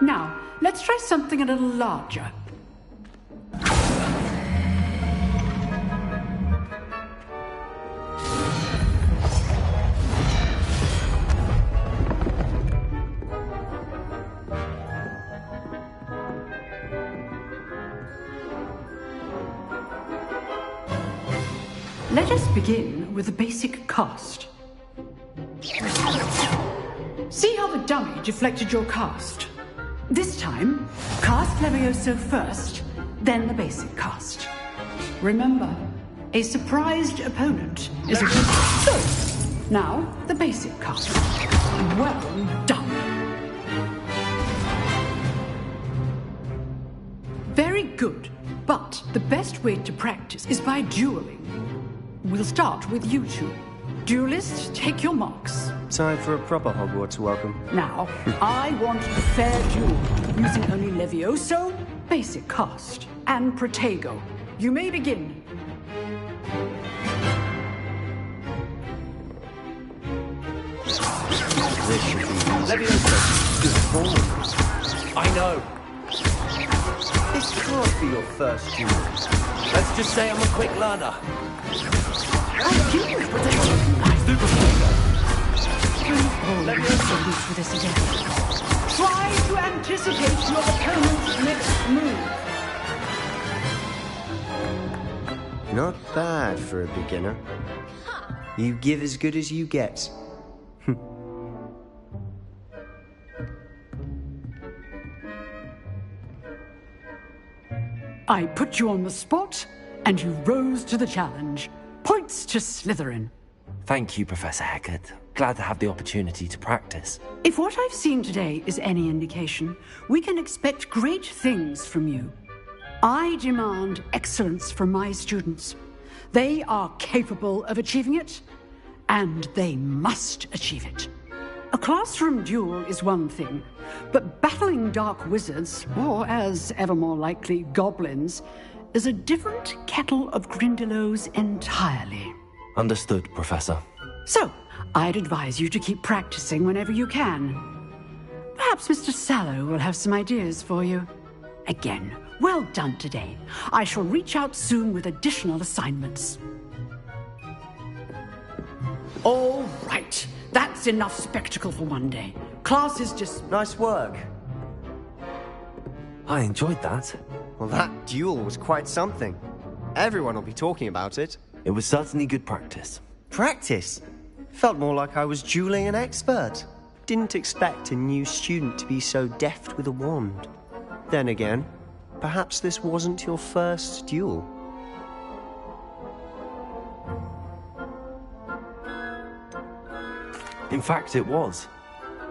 Now, let's try something a little larger. Let us begin with the basic cast. See how the dummy deflected your cast? This time, cast Levioso first, then the basic cast. Remember, a surprised opponent is a good... So, now the basic cast. Well done. Very good, but the best way to practice is by dueling. We'll start with you two. Duelists, take your marks. Time for a proper Hogwarts welcome. Now, I want a fair duel, using only Levioso, basic cast, and Protego. You may begin. This should be Levioso. Good form. I know. This can't be your first duel. Let's just say I'm a quick learner. Super Levioso leads with this again. Try to anticipate your opponent's next move. Not bad for a beginner. You give as good as you get. I put you on the spot, and you rose to the challenge. Points to Slytherin. Thank you, Professor Hecat. Glad to have the opportunity to practice. If what I've seen today is any indication, we can expect great things from you. I demand excellence from my students. They are capable of achieving it, and they must achieve it. A classroom duel is one thing, but battling dark wizards, or as ever more likely, goblins, is a different kettle of Grindylows entirely. Understood, Professor. So, I'd advise you to keep practicing whenever you can. Perhaps Mr. Sallow will have some ideas for you. Again, well done today. I shall reach out soon with additional assignments. All right. That's enough spectacle for one day. Class is just... Nice work. I enjoyed that. Well, that duel was quite something. Everyone will be talking about it. It was certainly good practice. Practice? Felt more like I was dueling an expert. Didn't expect a new student to be so deft with a wand. Then again, perhaps this wasn't your first duel. In fact, it was.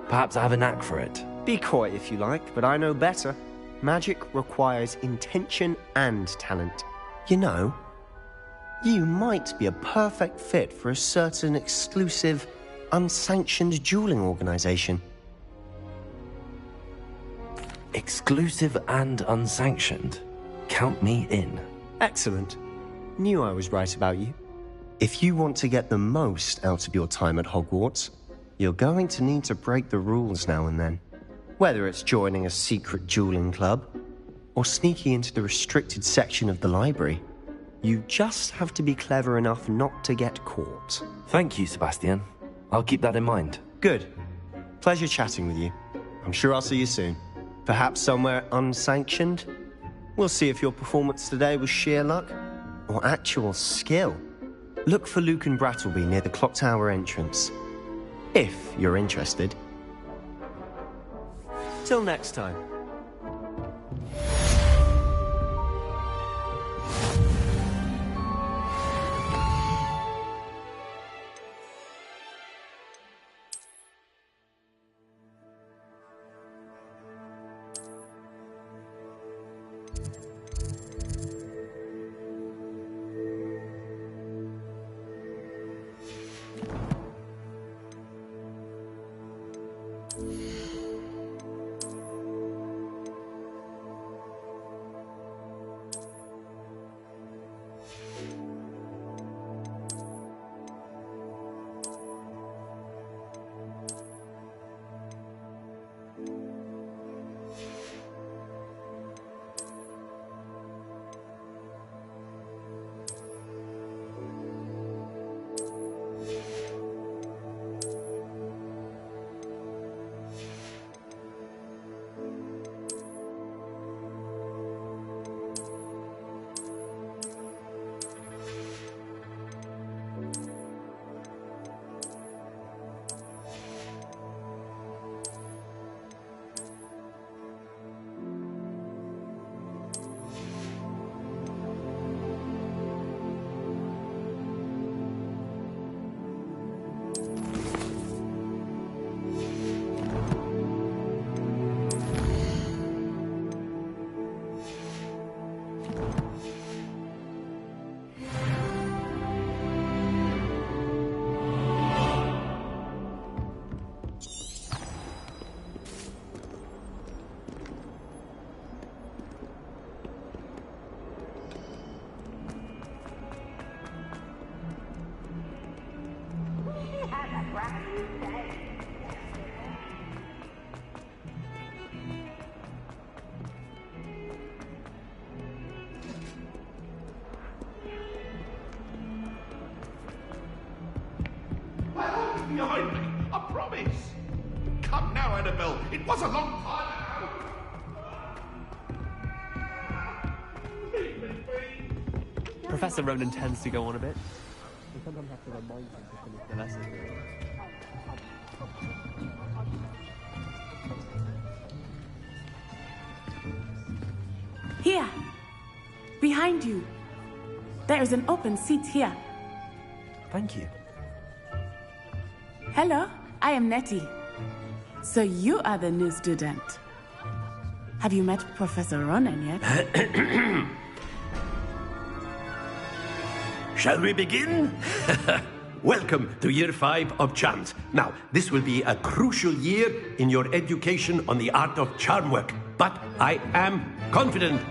Perhaps I have a knack for it. Be coy if you like, but I know better. Magic requires intention and talent. You know, you might be a perfect fit for a certain exclusive, unsanctioned dueling organization. Exclusive and unsanctioned? Count me in. Excellent. Knew I was right about you. If you want to get the most out of your time at Hogwarts, you're going to need to break the rules now and then. Whether it's joining a secret dueling club, or sneaking into the restricted section of the library, you just have to be clever enough not to get caught. Thank you, Sebastian. I'll keep that in mind. Good. Pleasure chatting with you. I'm sure I'll see you soon. Perhaps somewhere unsanctioned? We'll see if your performance today was sheer luck, or actual skill. Look for Luke and Brattleby near the clock tower entrance. If you're interested. Till next time. Behind me, I promise. Come now, Annabelle. It was a long time ago. Professor Ronan tends to go on a bit. We sometimes have to remind him to finish the lesson. Here. Behind you. There is an open seat here. Thank you. Hello, I am Nettie. So you are the new student. Have you met Professor Ronan yet? Shall we begin? Welcome to Year 5 of Charms. Now, this will be a crucial year in your education on the art of charm work. But I am confident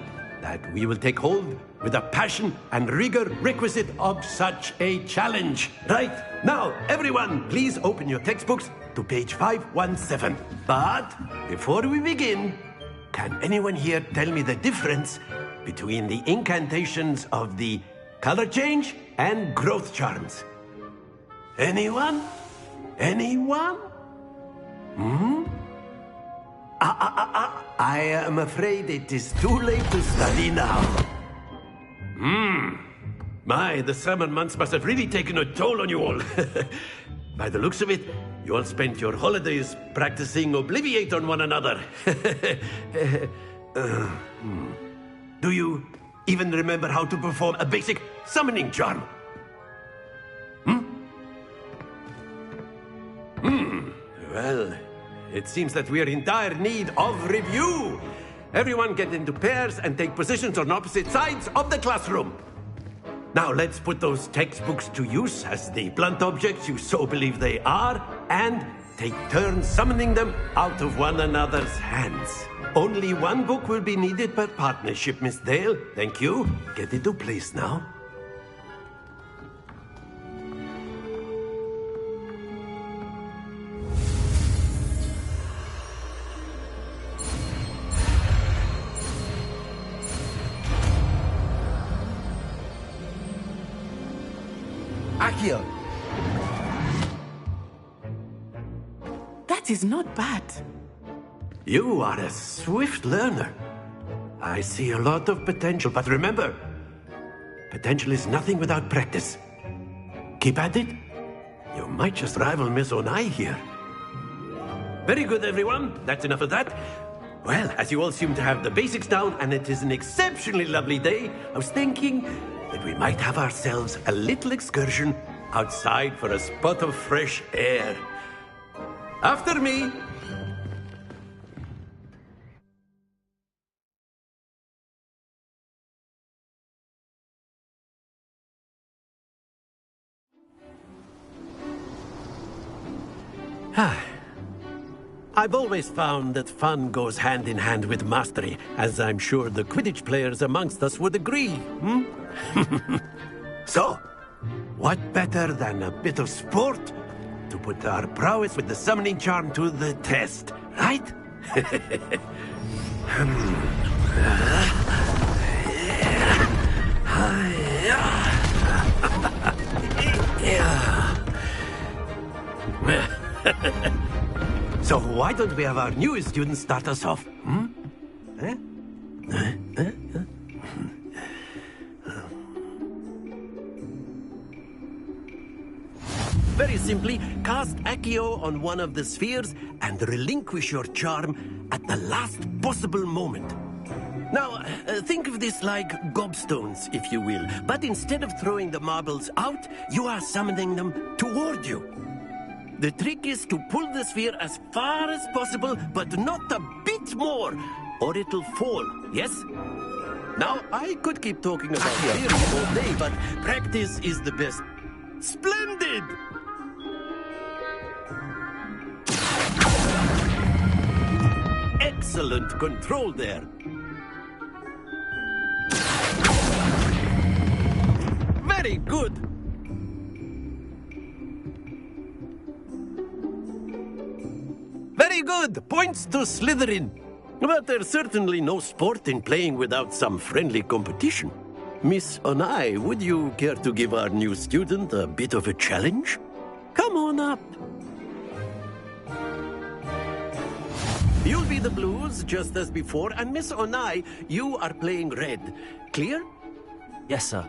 that we will take hold with the passion and rigor requisite of such a challenge. Right, now, everyone, please open your textbooks to page 517. But before we begin, can anyone here tell me the difference between the incantations of the color change and growth charms? Anyone? Anyone? I am afraid it is too late to study now. My, the summer months must have really taken a toll on you all. By the looks of it, you all spent your holidays practicing Obliviate on one another. Do you even remember how to perform a basic summoning charm? Well, it seems that we are in dire need of review. Everyone get into pairs and take positions on opposite sides of the classroom. Now let's put those textbooks to use as the blunt objects you so believe they are, and take turns summoning them out of one another's hands. Only one book will be needed per partnership, Miss Dale. Thank you. Get into place now. Akio. That is not bad. You are a swift learner. I see a lot of potential, but remember, potential is nothing without practice. Keep at it. You might just rival Miss Onai here. Very good, everyone. That's enough of that. Well, as you all seem to have the basics down, and it is an exceptionally lovely day, I was thinking that we might have ourselves a little excursion outside for a spot of fresh air. After me. I've always found that fun goes hand in hand with mastery, as I'm sure the Quidditch players amongst us would agree. So, what better than a bit of sport to put our prowess with the summoning charm to the test, right? So why don't we have our newest student start us off? Very simply, cast Accio on one of the spheres and relinquish your charm at the last possible moment. Now, think of this like gobstones, if you will, but instead of throwing the marbles out, you are summoning them toward you. The trick is to pull the sphere as far as possible, but not a bit more, or it'll fall, yes? Now, I could keep talking about theory all day, but practice is the best. Splendid! Excellent control there. Very good. good! Points to Slytherin. But there's certainly no sport in playing without some friendly competition. Miss Onai, would you care to give our new student a bit of a challenge? Come on up. You'll be the blues, just as before, and Miss Onai, you are playing red. Clear? Yes, sir.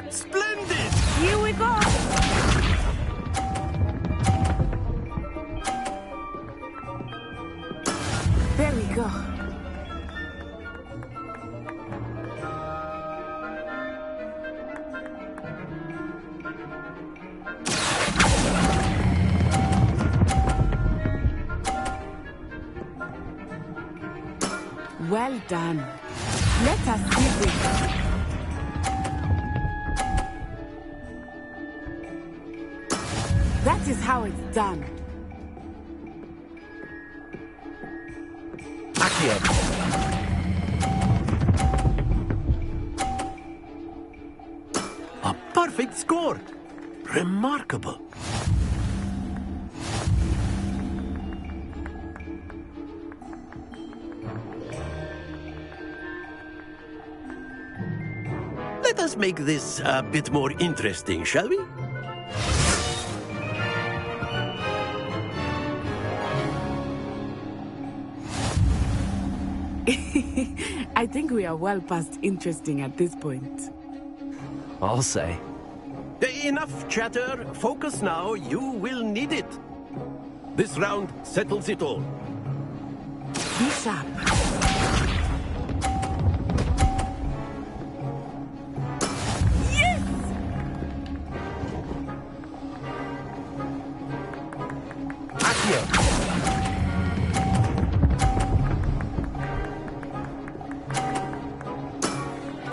Splendid! Here we go! There we go. Well done. Let us see this. That is how it's done. A perfect score! Remarkable. Let us make this a bit more interesting, shall we? I think we are well past interesting at this point. I'll say. Enough chatter. Focus now. You will need it. This round settles it all. Be sharp.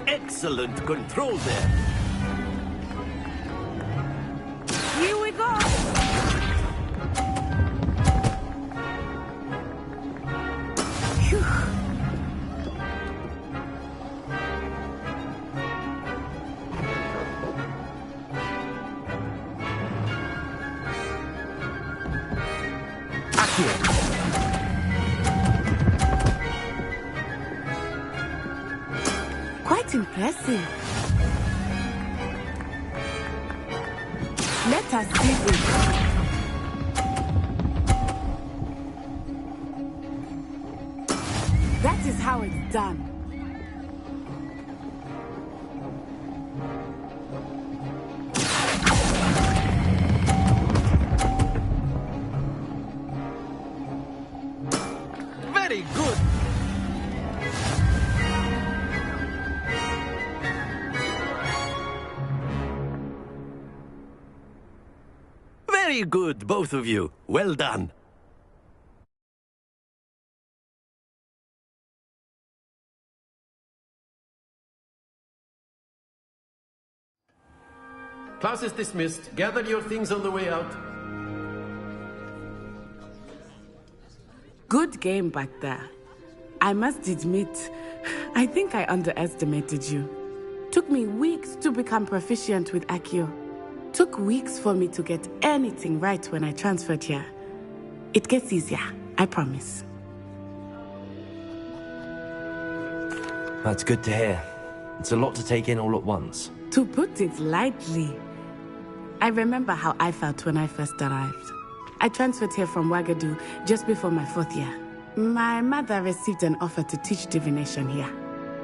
Excellent control there. Here we go! Phew. Quite impressive. Let us see this. That is how it's done. Very good. Very good, both of you. Well done. Class is dismissed. Gather your things on the way out. Good game back there. I must admit, I think I underestimated you. Took me weeks to become proficient with Accio. Took weeks for me to get anything right when I transferred here. It gets easier, I promise. That's good to hear. It's a lot to take in all at once. To put it lightly, I remember how I felt when I first arrived. I transferred here from Ouagadougou just before my 4th year. My mother received an offer to teach divination here.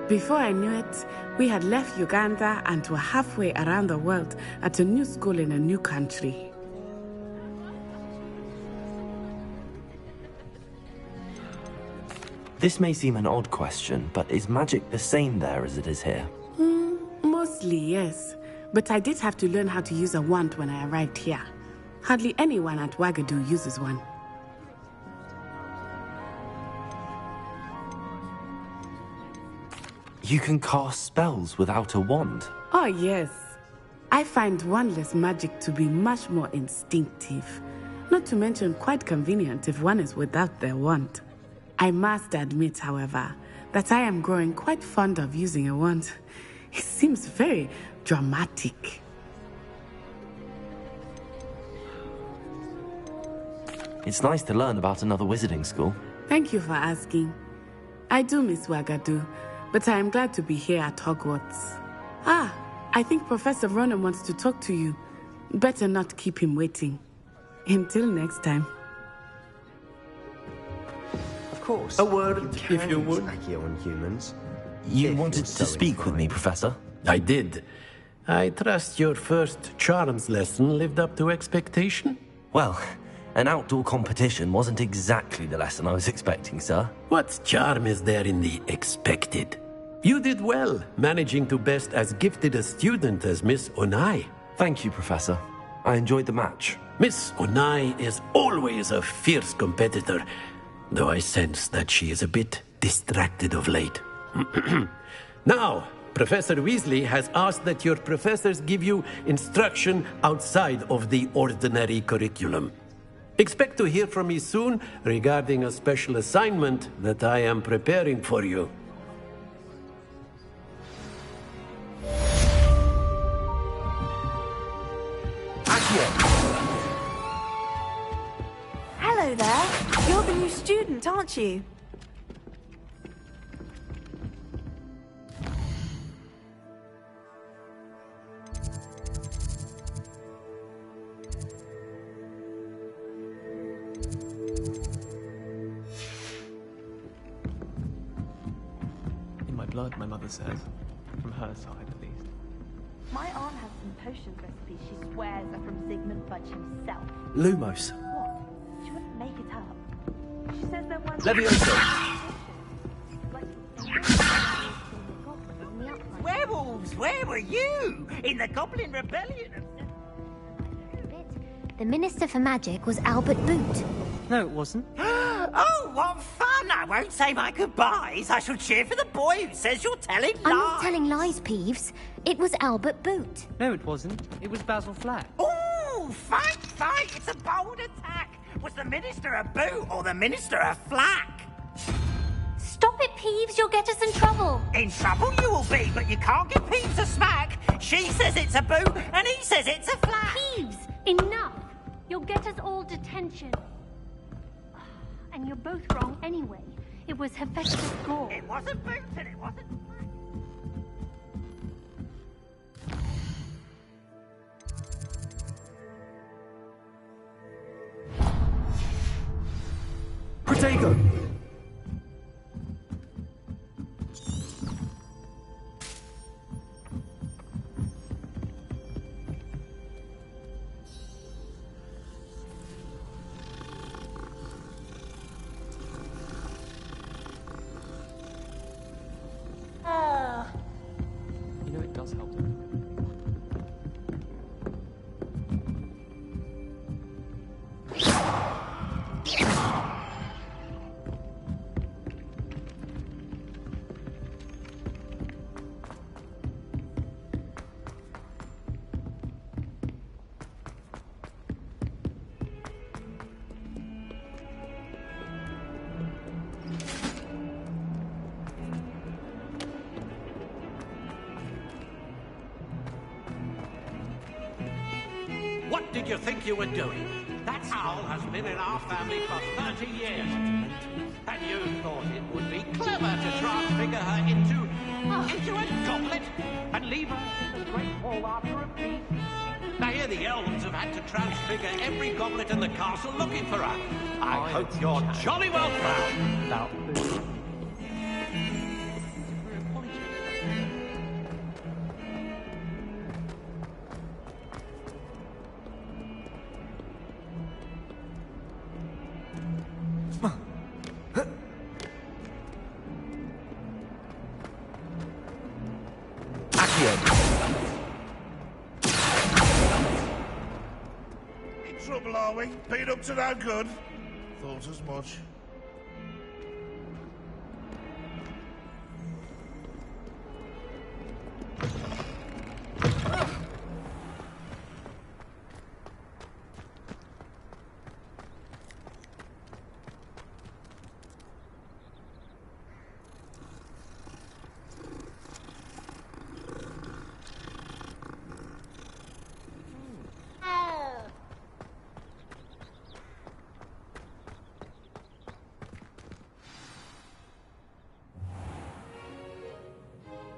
Before I knew it, we had left Uganda and were halfway around the world at a new school in a new country. This may seem an odd question, but is magic the same there as it is here? Mostly, yes. But I did have to learn how to use a wand when I arrived here. Hardly anyone at Ouagadougou uses one. You can cast spells without a wand? Oh, yes. I find wandless magic to be much more instinctive. Not to mention quite convenient if one is without their wand. I must admit, however, that I am growing quite fond of using a wand. It seems very dramatic. It's nice to learn about another wizarding school. Thank you for asking. I do miss Wagadu, but I am glad to be here at Hogwarts. Ah, I think Professor Ronan wants to talk to you. Better not keep him waiting. Until next time. Of course. A word, if you would. On humans. You wanted to speak with me, Professor? I did. I trust your first charms lesson lived up to expectation? Well, an outdoor competition wasn't exactly the lesson I was expecting, sir. What charm is there in the expected? You did well, managing to best as gifted a student as Miss Onai. Thank you, Professor. I enjoyed the match. Miss Onai is always a fierce competitor, though I sense that she is a bit distracted of late. Now, Professor Weasley has asked that your professors give you instruction outside of the ordinary curriculum. Expect to hear from me soon regarding a special assignment that I am preparing for you. Hello there. You're the new student, aren't you? In my blood, my mother says. From her side, at least. My aunt has some potions recipes she swears are from Zygmunt Budge himself. Lumos. What? She wouldn't make it up. She says there weren't... Leviosa! Werewolves, where were you? In the Goblin Rebellion? The Minister for Magic was Albert Boot. No, it wasn't. Oh, what fun! I won't say my goodbyes. I shall cheer for the boy who says you're telling lies. I'm not telling lies, Peeves. It was Albert Boot. No, it wasn't. It was Basil Flack. Ooh, fight, fight! It's a bold attack. Was the Minister a boot or the Minister a flack? Stop it, Peeves. You'll get us in trouble. In trouble you will be, but you can't give Peeves a smack. She says it's a boot, and he says it's a flack. Peeves, enough! You'll get us all detention. And you're both wrong anyway. It was Hephaestus Gore. It wasn't boot, and it wasn't Protego! You know it does help to... What did you think you were doing? That skull has been in our family for 30 years. And you thought it would be clever to transfigure her into a goblet and leave her in the Great Hall after a feast. Now here the elves have had to transfigure every goblet in the castle looking for her. I hope you're jolly well proud. In trouble, are we? Been up to no good? Thought as much.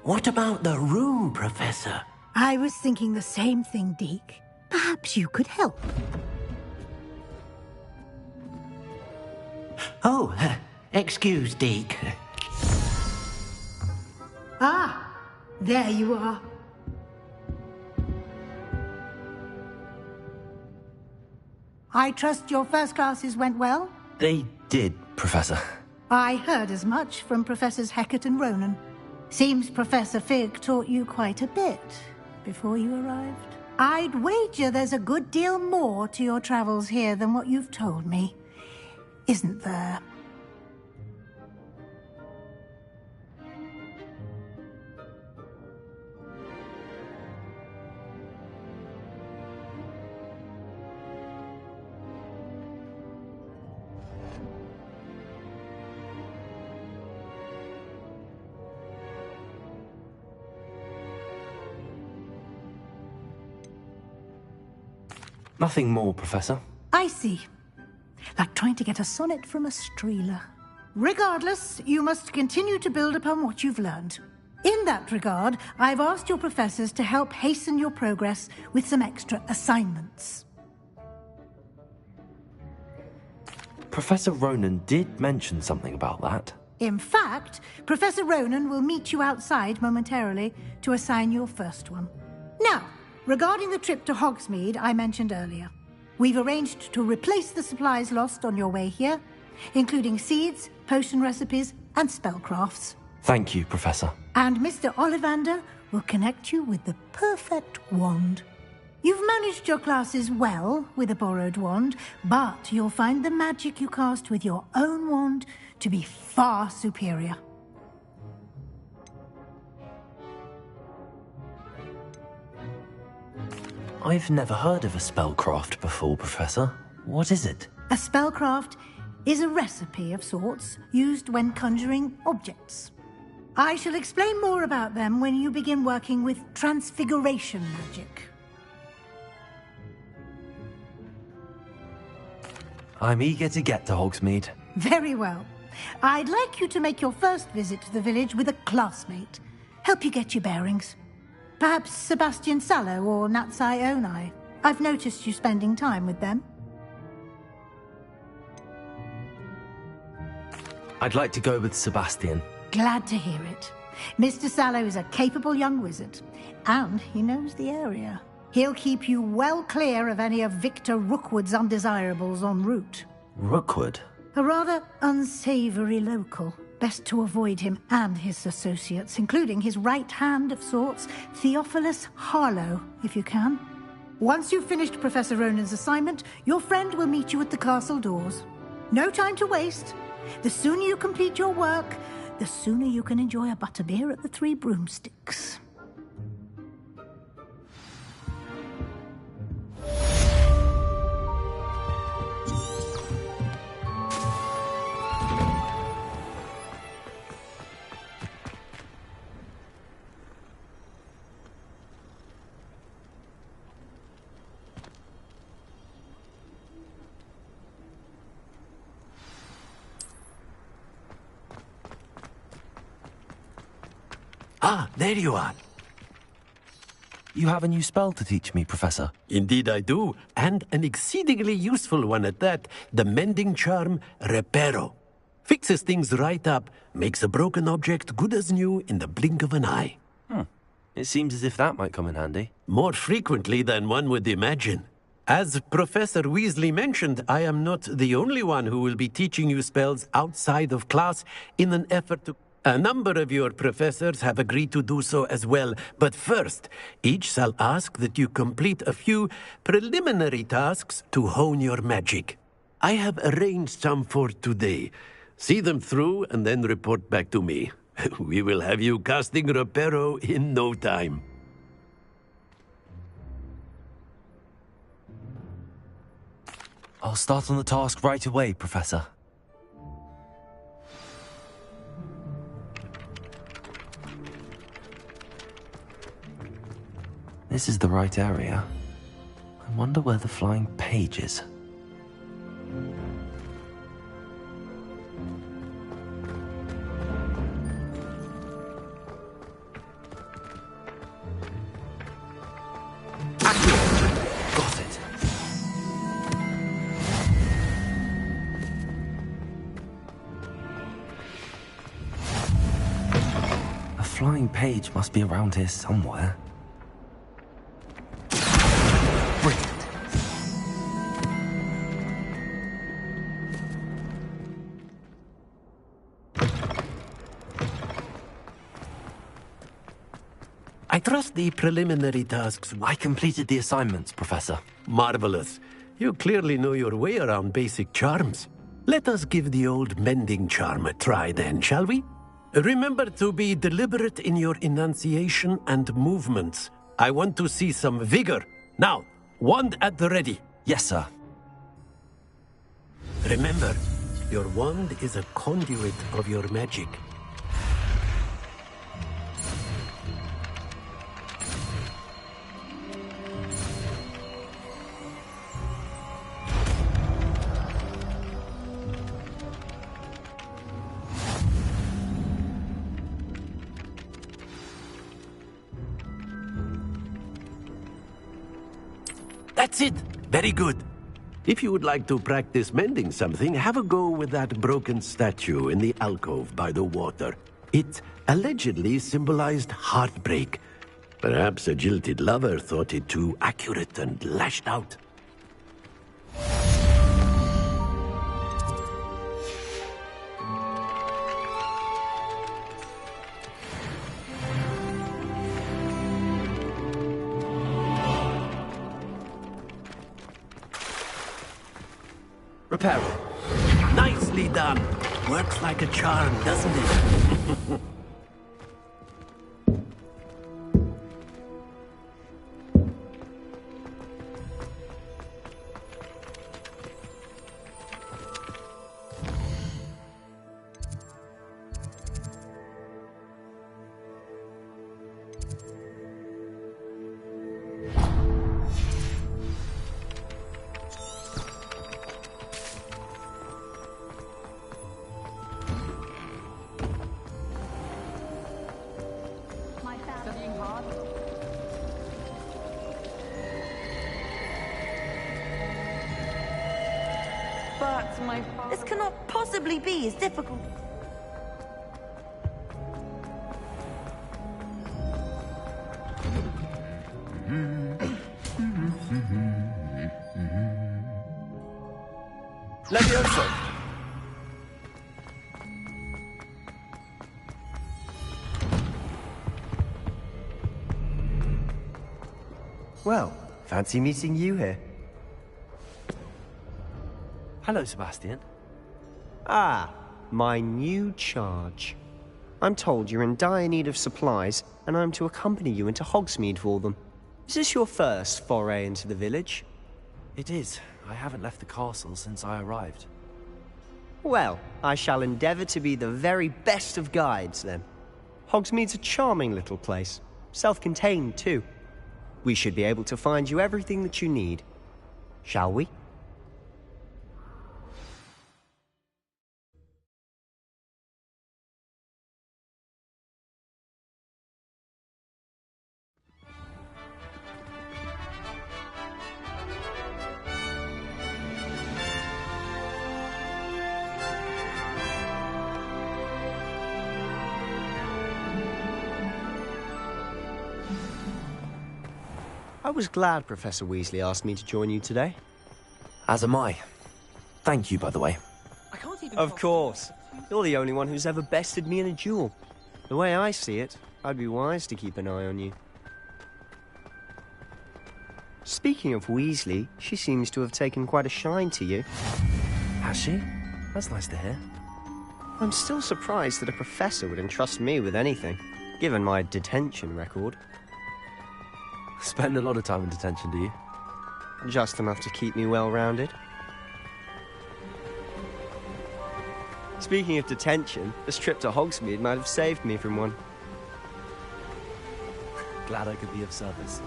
What about the room, Professor? I was thinking the same thing, Deke. Perhaps you could help. Oh, excuse, Deke. Ah, there you are. I trust your first classes went well? They did, Professor. I heard as much from Professors Hecat and Ronan. Seems Professor Fig taught you quite a bit before you arrived. I'd wager there's a good deal more to your travels here than what you've told me. Isn't there? Nothing more, Professor. I see. Like trying to get a sonnet from a streeler. Regardless, you must continue to build upon what you've learned. In that regard, I've asked your professors to help hasten your progress with some extra assignments. Professor Ronan did mention something about that. In fact, Professor Ronan will meet you outside momentarily to assign your first one. Now, regarding the trip to Hogsmeade I mentioned earlier, we've arranged to replace the supplies lost on your way here, including seeds, potion recipes, and spellcrafts. Thank you, Professor. And Mr. Ollivander will connect you with the perfect wand. You've managed your classes well with a borrowed wand, but you'll find the magic you cast with your own wand to be far superior. I've never heard of a spellcraft before, Professor. What is it? A spellcraft is a recipe of sorts used when conjuring objects. I shall explain more about them when you begin working with transfiguration magic. I'm eager to get to Hogsmeade. Very well. I'd like you to make your first visit to the village with a classmate. Help you get your bearings. Perhaps Sebastian Sallow or Natsai Onai. I've noticed you spending time with them. I'd like to go with Sebastian. Glad to hear it. Mr. Sallow is a capable young wizard, and he knows the area. He'll keep you well clear of any of Victor Rookwood's undesirables en route. Rookwood? A rather unsavory local. Best to avoid him and his associates, including his right hand of sorts, Theophilus Harlow, if you can. Once you've finished Professor Ronan's assignment, your friend will meet you at the castle doors. No time to waste. The sooner you complete your work, the sooner you can enjoy a butterbeer at the Three Broomsticks. Ah, there you are. You have a new spell to teach me, Professor. Indeed I do, and an exceedingly useful one at that. The mending charm, Reparo. Fixes things right up, makes a broken object good as new in the blink of an eye. It seems as if that might come in handy. More frequently than one would imagine. As Professor Weasley mentioned, I am not the only one who will be teaching you spells outside of class in an effort to... A number of your professors have agreed to do so as well, but first, each shall ask that you complete a few preliminary tasks to hone your magic. I have arranged some for today. See them through and then report back to me. We will have you casting Reparo in no time. I'll start on the task right away, Professor. This is the right area. I wonder where the flying page is. flying page must be around here somewhere. I trust the preliminary tasks. I completed the assignments, Professor. Marvelous. You clearly know your way around basic charms. Let us give the old mending charm a try then, shall we? Remember to be deliberate in your enunciation and movements. I want to see some vigor. Now, wand at the ready. Yes, sir. Remember, your wand is a conduit of your magic. That's it! Very good. If you would like to practice mending something, have a go with that broken statue in the alcove by the water. It allegedly symbolized heartbreak. Perhaps a jilted lover thought it too accurate and lashed out. Repair it. Nicely done. Works like a charm, doesn't it? This cannot possibly be as difficult. Levioso! Well, fancy meeting you here. Hello, Sebastian. Ah, my new charge. I'm told you're in dire need of supplies, and I'm to accompany you into Hogsmeade for them. Is this your first foray into the village? It is. I haven't left the castle since I arrived. Well, I shall endeavour to be the very best of guides, then. Hogsmeade's a charming little place. Self-contained, too. We should be able to find you everything that you need. Shall we? I was glad Professor Weasley asked me to join you today. As am I. Thank you, by the way. Of course. You're the only one who's ever bested me in a duel. The way I see it, I'd be wise to keep an eye on you. Speaking of Weasley, she seems to have taken quite a shine to you. Has she? That's nice to hear. I'm still surprised that a professor would entrust me with anything, given my detention record. Spend a lot of time in detention, do you? Just enough to keep me well-rounded. Speaking of detention, this trip to Hogsmeade might have saved me from one. Glad I could be of service.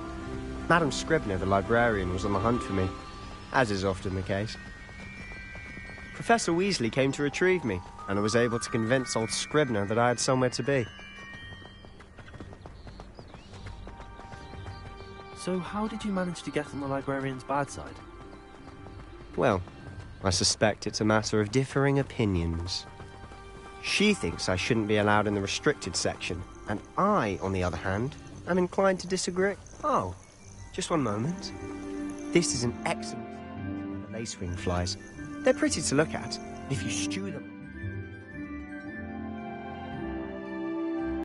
Madam Scribner, the librarian, was on the hunt for me, as is often the case. Professor Weasley came to retrieve me, and I was able to convince old Scribner that I had somewhere to be. So how did you manage to get on the librarian's bad side? Well, I suspect it's a matter of differing opinions. She thinks I shouldn't be allowed in the restricted section, And I, on the other hand, am inclined to disagree. Oh, just one moment. This is an excellent the lacewing flies. They're pretty to look at. If you stew them